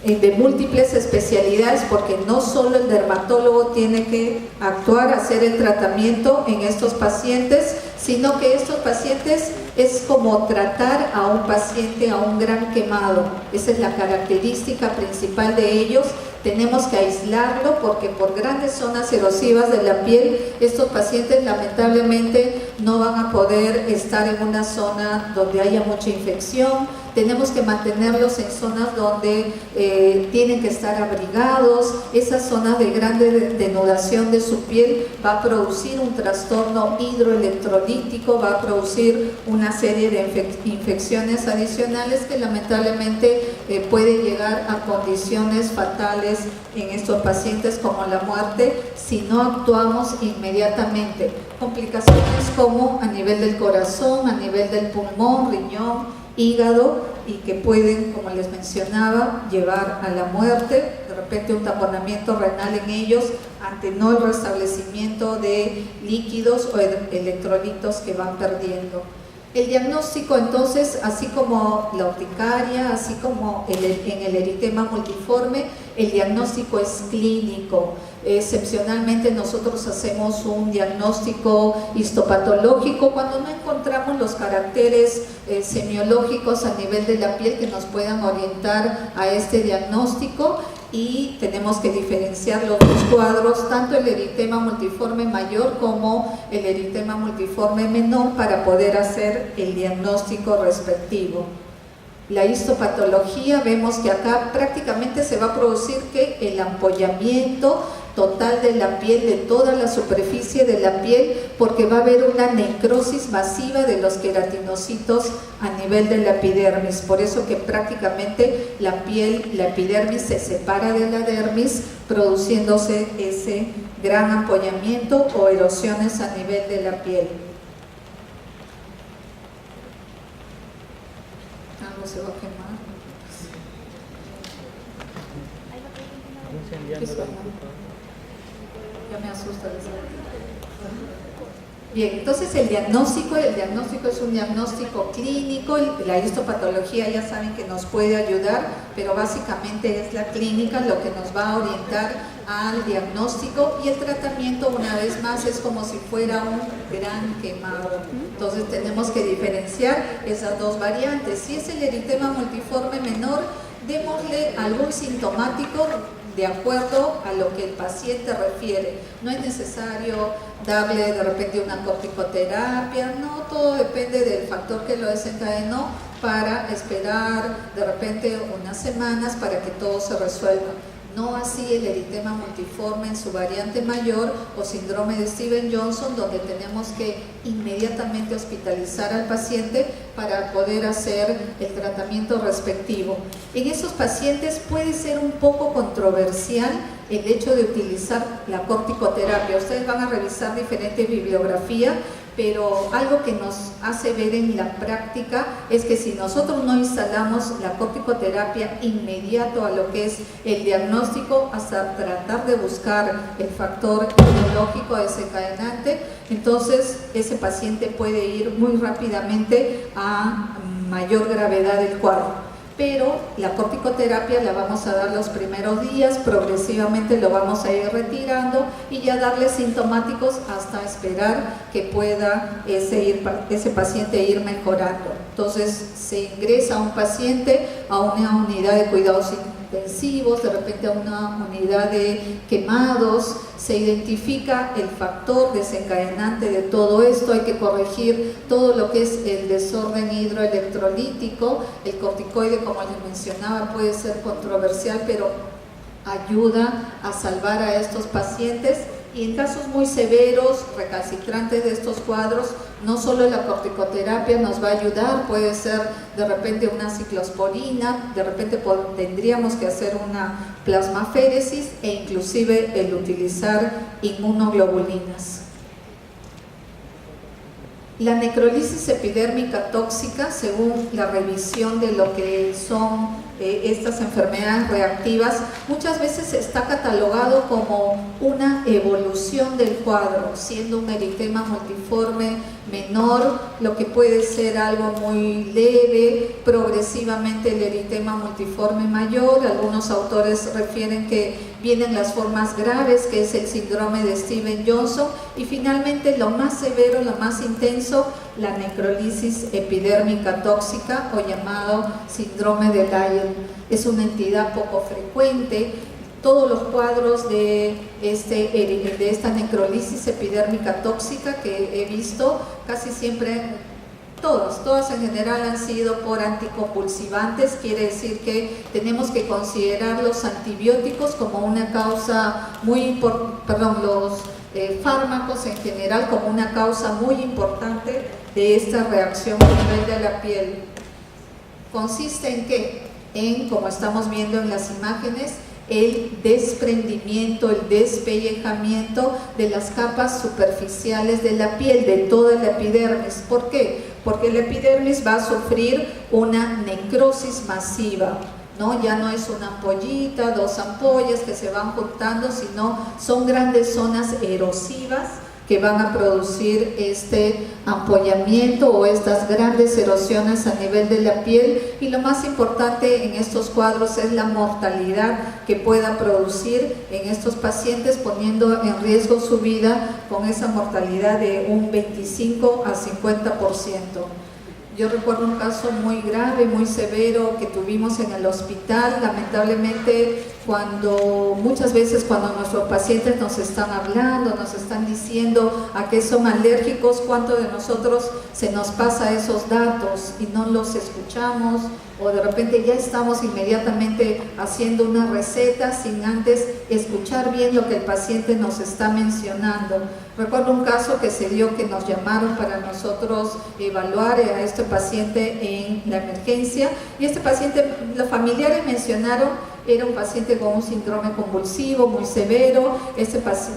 de múltiples especialidades, porque no solo el dermatólogo tiene que actuar, hacer el tratamiento en estos pacientes, sino que estos pacientes es como tratar a un paciente, a un gran quemado. Esa es la característica principal de ellos. Tenemos que aislarlo porque por grandes zonas erosivas de la piel, estos pacientes lamentablemente no van a poder estar en una zona donde haya mucha infección. Tenemos que mantenerlos en zonas donde tienen que estar abrigados. Esas zonas de grande denudación de su piel va a producir un trastorno hidroelectrolítico, va a producir una serie de infecciones adicionales que lamentablemente puede llegar a condiciones fatales en estos pacientes, como la muerte, si no actuamos inmediatamente. Complicaciones como a nivel del corazón, a nivel del pulmón, riñón, hígado, y que pueden, como les mencionaba, llevar a la muerte, de repente un taponamiento renal en ellos ante no el restablecimiento de líquidos o electrolitos que van perdiendo. El diagnóstico, entonces, así como la urticaria, así como en el eritema multiforme, el diagnóstico es clínico. Excepcionalmente nosotros hacemos un diagnóstico histopatológico cuando no encontramos los caracteres semiológicos a nivel de la piel que nos puedan orientar a este diagnóstico, y tenemos que diferenciar los dos cuadros, tanto el eritema multiforme mayor como el eritema multiforme menor, para poder hacer el diagnóstico respectivo. La histopatología, vemos que acá prácticamente se va a producir que el ampollamiento total de la piel, de toda la superficie de la piel, porque va a haber una necrosis masiva de los queratinocitos a nivel de la epidermis. Por eso que prácticamente la piel, la epidermis se separa de la dermis, produciéndose ese gran ampollamiento o erosiones a nivel de la piel. Algo se va a quemar. Ya me asusta eso. Bien, entonces el diagnóstico es un diagnóstico clínico. La histopatología ya saben que nos puede ayudar, pero básicamente es la clínica lo que nos va a orientar al diagnóstico, y el tratamiento, una vez más, es como si fuera un gran quemado. Entonces tenemos que diferenciar esas dos variantes. Si es el eritema multiforme menor, démosle algún sintomático de acuerdo a lo que el paciente refiere. No es necesario darle de repente una corticoterapia, no, todo depende del factor que lo desencadenó, para esperar de repente unas semanas para que todo se resuelva. No así el eritema multiforme en su variante mayor o síndrome de Stevens-Johnson, donde tenemos que inmediatamente hospitalizar al paciente para poder hacer el tratamiento respectivo. En esos pacientes puede ser un poco controversial el hecho de utilizar la corticoterapia. Ustedes van a revisar diferente bibliografía, pero algo que nos hace ver en la práctica es que si nosotros no instalamos la corticoterapia inmediato a lo que es el diagnóstico, hasta tratar de buscar el factor etiológico desencadenante, entonces ese paciente puede ir muy rápidamente a mayor gravedad del cuadro. Pero la corticoterapia la vamos a dar los primeros días, progresivamente lo vamos a ir retirando, y ya darle sintomáticos hasta esperar que pueda ese paciente ir mejorando. Entonces se ingresa a un paciente a una unidad de cuidados intensivos, de repente a una unidad de quemados, se identifica el factor desencadenante de todo esto, hay que corregir todo lo que es el desorden hidroelectrolítico. El corticoide, como les mencionaba, puede ser controversial, pero ayuda a salvar a estos pacientes. Y en casos muy severos, recalcitrantes de estos cuadros, no solo la corticoterapia nos va a ayudar, puede ser de repente una ciclosporina, de repente tendríamos que hacer una plasmaféresis, e inclusive el utilizar inmunoglobulinas. La necrólisis epidérmica tóxica, según la revisión de lo que son estas enfermedades reactivas, muchas veces está catalogado como una evolución del cuadro, siendo un eritema multiforme menor, lo que puede ser algo muy leve, progresivamente el eritema multiforme mayor. Algunos autores refieren que vienen las formas graves, que es el síndrome de Stevens-Johnson, y finalmente lo más severo, lo más intenso, la necrolisis epidérmica tóxica o llamado síndrome de Lyell. Es una entidad poco frecuente. Todos los cuadros de esta necrolisis epidérmica tóxica que he visto, casi siempre, todas en general han sido por anticonvulsivantes. Quiere decir que tenemos que considerar los antibióticos como una causa muy importante, los fármacos en general como una causa muy importante de esta reacción a nivel de la piel. ¿Consiste en qué? En, como estamos viendo en las imágenes, el desprendimiento, el despellejamiento de las capas superficiales de la piel, de toda la epidermis. ¿Por qué? Porque la epidermis va a sufrir una necrosis masiva, ¿no? Ya no es una ampollita, dos ampollas que se van juntando, sino son grandes zonas erosivas que van a producir este ampollamiento o estas grandes erosiones a nivel de la piel. Y lo más importante en estos cuadros es la mortalidad que pueda producir en estos pacientes, poniendo en riesgo su vida con esa mortalidad de un 25 a 50%. Yo recuerdo un caso muy grave, muy severo que tuvimos en el hospital. Lamentablemente, muchas veces cuando nuestros pacientes nos están hablando, nos están diciendo a qué son alérgicos, cuánto de nosotros se nos pasa esos datos y no los escuchamos, o de repente ya estamos inmediatamente haciendo una receta sin antes escuchar bien lo que el paciente nos está mencionando. Recuerdo un caso que se dio, que nos llamaron para nosotros evaluar a este paciente en la emergencia, y este paciente, los familiares mencionaron, era un paciente con un síndrome convulsivo muy severo.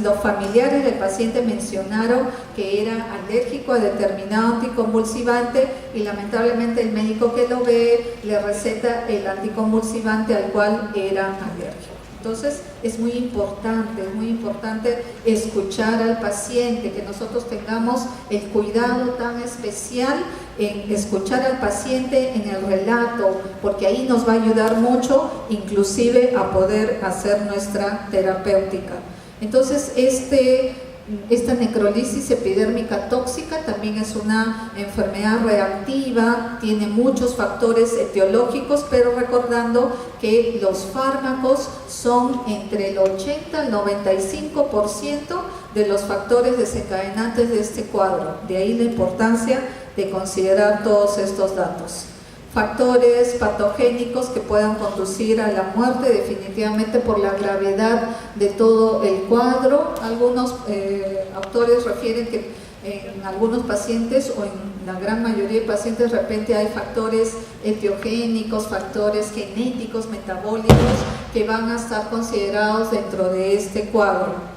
Los familiares del paciente mencionaron que era alérgico a determinado anticonvulsivante, y lamentablemente el médico que lo ve le receta el anticonvulsivante al cual era alérgico. Entonces es muy importante escuchar al paciente, que nosotros tengamos el cuidado tan especial en escuchar al paciente en el relato, porque ahí nos va a ayudar mucho, inclusive a poder hacer nuestra terapéutica. Entonces esta necrolisis epidérmica tóxica también es una enfermedad reactiva, tiene muchos factores etiológicos, pero recordando que los fármacos son entre el 80 al 95% de los factores desencadenantes de este cuadro. De ahí la importancia de considerar todos estos datos. Factores patogénicos que puedan conducir a la muerte, definitivamente por la gravedad de todo el cuadro. Algunos autores refieren que en algunos pacientes, o en la gran mayoría de pacientes, de repente hay factores etiogénicos, factores genéticos, metabólicos, que van a estar considerados dentro de este cuadro.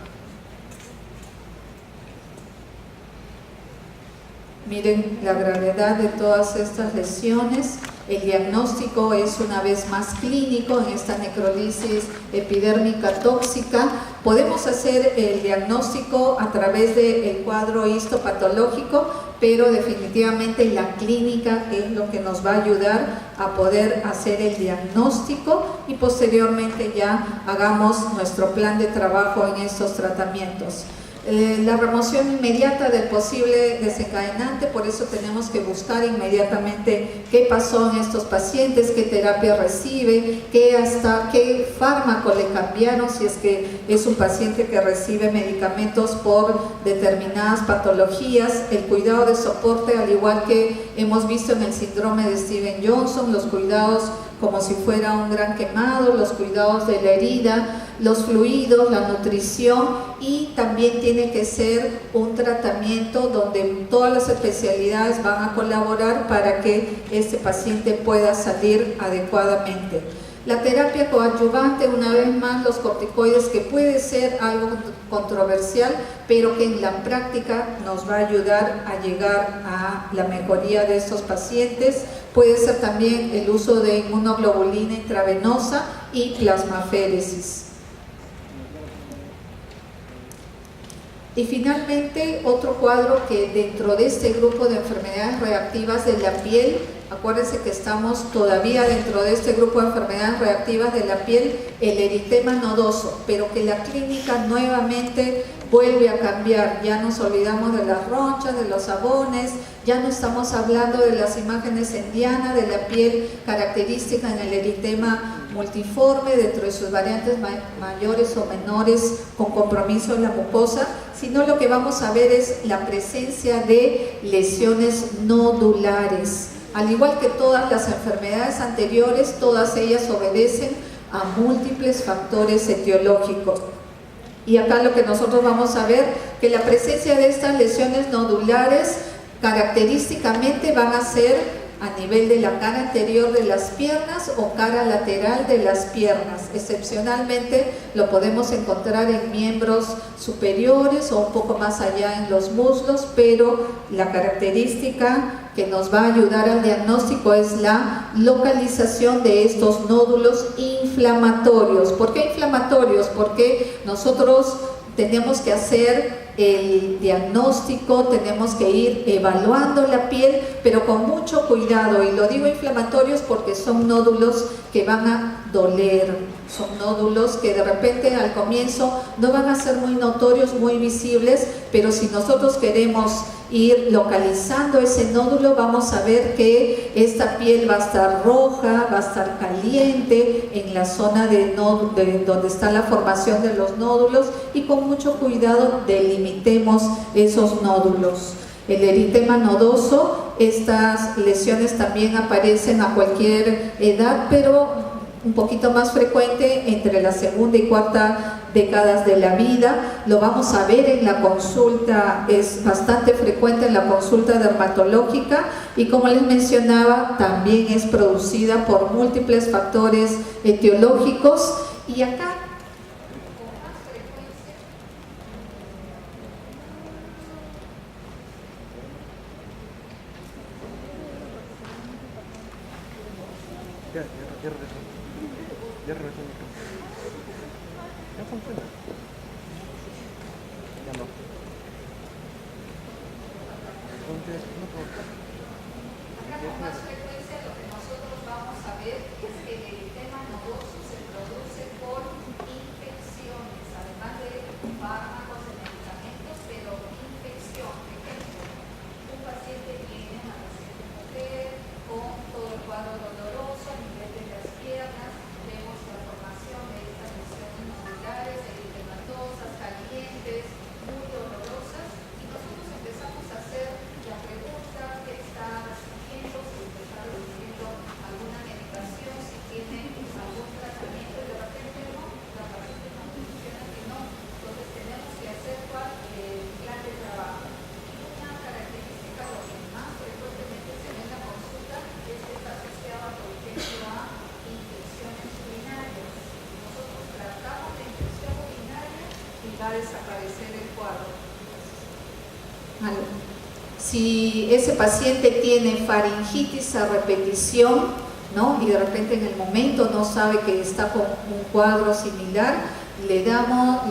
Miren la gravedad de todas estas lesiones. El diagnóstico es una vez más clínico en esta necrolisis epidérmica tóxica. Podemos hacer el diagnóstico a través del cuadro histopatológico, pero definitivamente la clínica es lo que nos va a ayudar a poder hacer el diagnóstico y posteriormente ya hagamos nuestro plan de trabajo en estos tratamientos. La remoción inmediata del posible desencadenante, por eso tenemos que buscar inmediatamente qué pasó en estos pacientes, qué terapia recibe, qué fármaco le cambiaron, si es que es un paciente que recibe medicamentos por determinadas patologías, el cuidado de soporte, al igual que hemos visto en el síndrome de Stevens-Johnson, los cuidados como si fuera un gran quemado, los cuidados de la herida, los fluidos, la nutrición, y también tiene que ser un tratamiento donde todas las especialidades van a colaborar para que este paciente pueda salir adecuadamente. La terapia coadyuvante, una vez más, los corticoides, que puede ser algo controversial, pero que en la práctica nos va a ayudar a llegar a la mejoría de estos pacientes. Puede ser también el uso de inmunoglobulina intravenosa y plasmaféresis. Y finalmente, otro cuadro que dentro de este grupo de enfermedades reactivas de la piel, acuérdense que estamos todavía dentro de este grupo de enfermedades reactivas de la piel, el eritema nodoso, pero que la clínica nuevamente vuelve a cambiar. Ya nos olvidamos de las ronchas, de los abones, ya no estamos hablando de las imágenes en diana de la piel característica en el eritema multiforme dentro de sus variantes mayores o menores con compromiso en la mucosa, sino lo que vamos a ver es la presencia de lesiones nodulares. Al igual que todas las enfermedades anteriores, todas ellas obedecen a múltiples factores etiológicos. Y acá lo que nosotros vamos a ver, que la presencia de estas lesiones nodulares característicamente van a ser a nivel de la cara anterior de las piernas o cara lateral de las piernas. Excepcionalmente lo podemos encontrar en miembros superiores o un poco más allá en los muslos, pero la característica que nos va a ayudar al diagnóstico es la localización de estos nódulos inflamatorios. ¿Por qué inflamatorios? Porque nosotros tenemos que hacer el diagnóstico, tenemos que ir evaluando la piel, pero con mucho cuidado. Y lo digo inflamatorios porque son nódulos que van a doler, son nódulos que de repente al comienzo no van a ser muy notorios, muy visibles, pero si nosotros queremos ir localizando ese nódulo, vamos a ver que esta piel va a estar roja, va a estar caliente en la zona de donde está la formación de los nódulos, y con mucho cuidado delimitemos esos nódulos. El eritema nodoso, estas lesiones también aparecen a cualquier edad, pero un poquito más frecuente entre la segunda y cuarta décadas de la vida. Lo vamos a ver en la consulta, es bastante frecuente en la consulta dermatológica, y como les mencionaba, también es producida por múltiples factores etiológicos. Y acá ya regresó el micrófono. Ya funciona. Ya no. Entonces, no puedo. acá con más frecuencia lo que nosotros vamos a ver es que el eritema nodoso se produce por infecciones, además de fármacos, de medicamentos, pero infección. Por ejemplo, un paciente viene, una paciente mujer, con todo el cuadro doloroso a nivel de las piernas, vemos la formación de estas lesiones nodulares, eritematosas, calientes, muy dolorosas, y nosotros empezamos a hacer la pregunta: ¿qué está sintiendo? Si está recibiendo alguna medicación, si tiene algún tratamiento, y de repente no, la paciente no funciona, que no. Entonces tenemos que hacer plan de trabajo. Una característica, lo que más frecuentemente se ve en la consulta, es que está asociada, por ejemplo, a infecciones urinarias. Nosotros tratamos de infección urinaria y va a desaparecer el cuadro. Si ese paciente tiene faringitis a repetición, ¿no?, y de repente en el momento no sabe que está con un cuadro similar, le damos,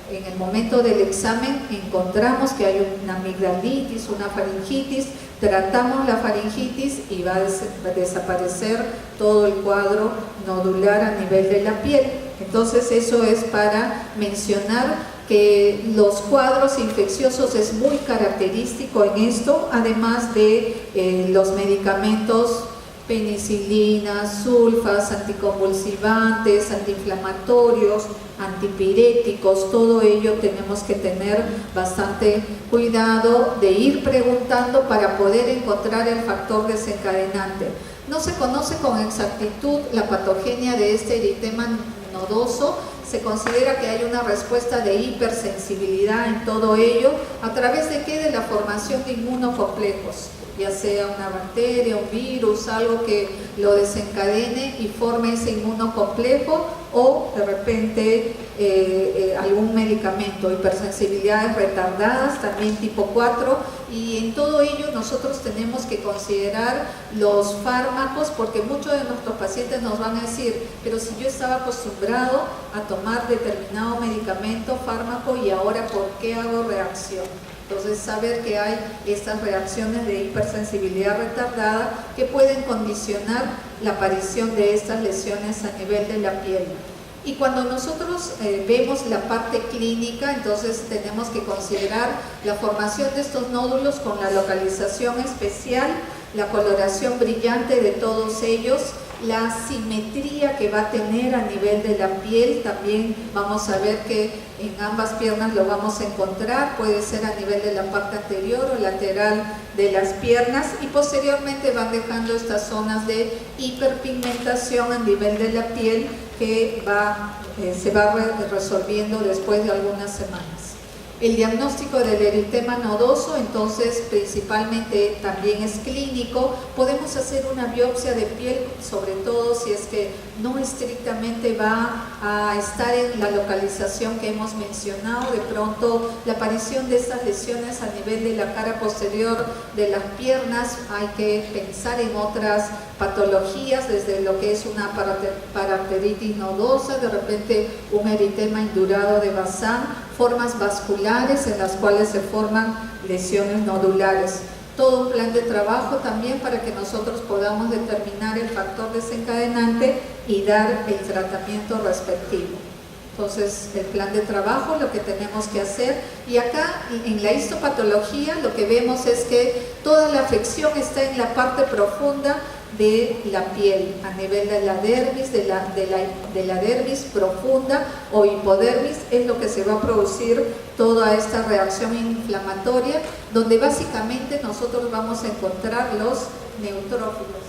en el momento del examen encontramos que hay una amigdalitis, una faringitis, tratamos la faringitis y va a desaparecer todo el cuadro nodular a nivel de la piel. Entonces eso es para mencionar que los cuadros infecciosos es muy característico en esto, además de los medicamentos penicilinas, sulfas, anticonvulsivantes, antiinflamatorios, antipiréticos. Todo ello tenemos que tener bastante cuidado de ir preguntando para poder encontrar el factor desencadenante. No se conoce con exactitud la patogenia de este eritema nodoso. se considera que hay una respuesta de hipersensibilidad en todo ello, ¿a través de qué? De la formación de inmunocomplejos, ya sea una bacteria, un virus, algo que lo desencadene y forme ese inmunocomplejo, o de repente algún medicamento, hipersensibilidades retardadas, también tipo 4, y en todo ello nosotros tenemos que considerar los fármacos, porque muchos de nuestros pacientes nos van a decir, pero si yo estaba acostumbrado a tomar determinado medicamento, fármaco, y ahora ¿por qué hago reacción? Entonces, saber que hay estas reacciones de hipersensibilidad retardada que pueden condicionar la aparición de estas lesiones a nivel de la piel. Y cuando nosotros vemos la parte clínica, entonces tenemos que considerar la formación de estos nódulos con la localización especial, la coloración brillante de todos ellos, la simetría que va a tener a nivel de la piel. También vamos a ver que en ambas piernas lo vamos a encontrar, puede ser a nivel de la parte anterior o lateral de las piernas, y posteriormente van dejando estas zonas de hiperpigmentación a nivel de la piel que se va resolviendo después de algunas semanas. El diagnóstico del eritema nodoso, entonces, principalmente también es clínico. Podemos hacer una biopsia de piel, sobre todo si es que no estrictamente va a estar en la localización que hemos mencionado. De pronto, la aparición de estas lesiones a nivel de la cara posterior de las piernas, hay que pensar en otras patologías, desde lo que es una paranteritis nodosa, de repente un eritema indurado de Bazán, formas vasculares en las cuales se forman lesiones nodulares. Todo un plan de trabajo también para que nosotros podamos determinar el factor desencadenante y dar el tratamiento respectivo. Entonces, el plan de trabajo, lo que tenemos que hacer, y acá en la histopatología lo que vemos es que toda la afección está en la parte profunda de la piel, a nivel de la dermis, de la dermis profunda o hipodermis, es lo que se va a producir toda esta reacción inflamatoria, donde básicamente nosotros vamos a encontrar los neutrófilos.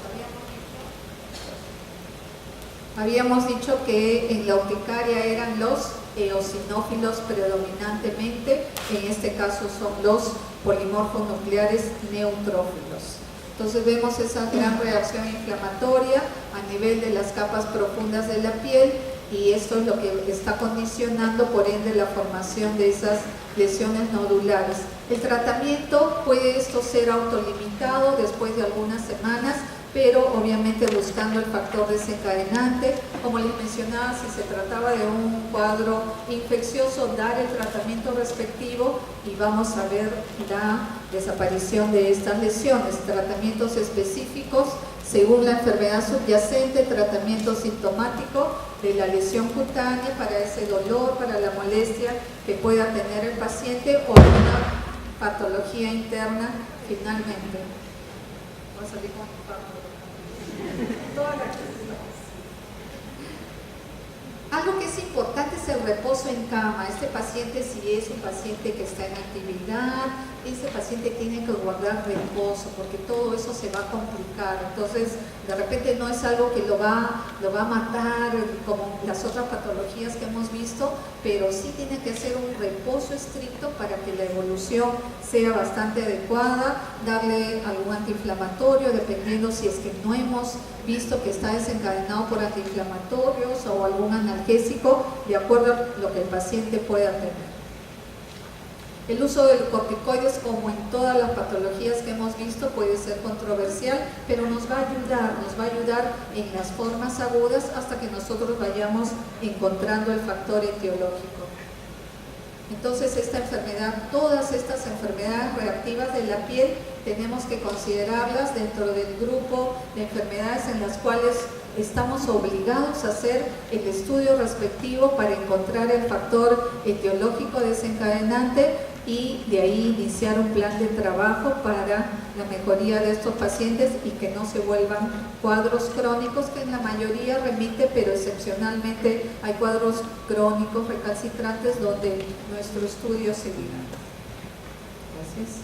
Habíamos dicho que en la urticaria eran los eosinófilos predominantemente, en este caso son los polimorfos nucleares neutrófilos. Entonces vemos esa gran reacción inflamatoria a nivel de las capas profundas de la piel, y esto es lo que está condicionando por ende la formación de esas lesiones nodulares. El tratamiento puede esto ser autolimitado después de algunas semanas, pero obviamente buscando el factor desencadenante. Como les mencionaba, si se trataba de un cuadro infeccioso, dar el tratamiento respectivo y vamos a ver la desaparición de estas lesiones. Tratamientos específicos según la enfermedad subyacente, tratamiento sintomático de la lesión cutánea para ese dolor, para la molestia que pueda tener el paciente, o una patología interna finalmente. Voy a salir con todas las. Algo que es importante es el reposo en cama. Este paciente, si es un paciente que está en actividad, ese paciente tiene que guardar reposo, porque todo eso se va a complicar. Entonces, de repente no es algo que lo va a matar como las otras patologías que hemos visto, pero sí tiene que hacer un reposo estricto para que la evolución sea bastante adecuada, darle algún antiinflamatorio, dependiendo si es que no hemos visto que está desencadenado por antiinflamatorios o algún analgésico, de acuerdo a lo que el paciente pueda tener. El uso del corticoides, como en todas las patologías que hemos visto, puede ser controversial, pero nos va a ayudar en las formas agudas hasta que nosotros vayamos encontrando el factor etiológico. Entonces, esta enfermedad, todas estas enfermedades reactivas de la piel, tenemos que considerarlas dentro del grupo de enfermedades en las cuales estamos obligados a hacer el estudio respectivo para encontrar el factor etiológico desencadenante y de ahí iniciar un plan de trabajo para la mejoría de estos pacientes y que no se vuelvan cuadros crónicos, que en la mayoría remite, pero excepcionalmente hay cuadros crónicos recalcitrantes donde nuestro estudio seguirá. Gracias.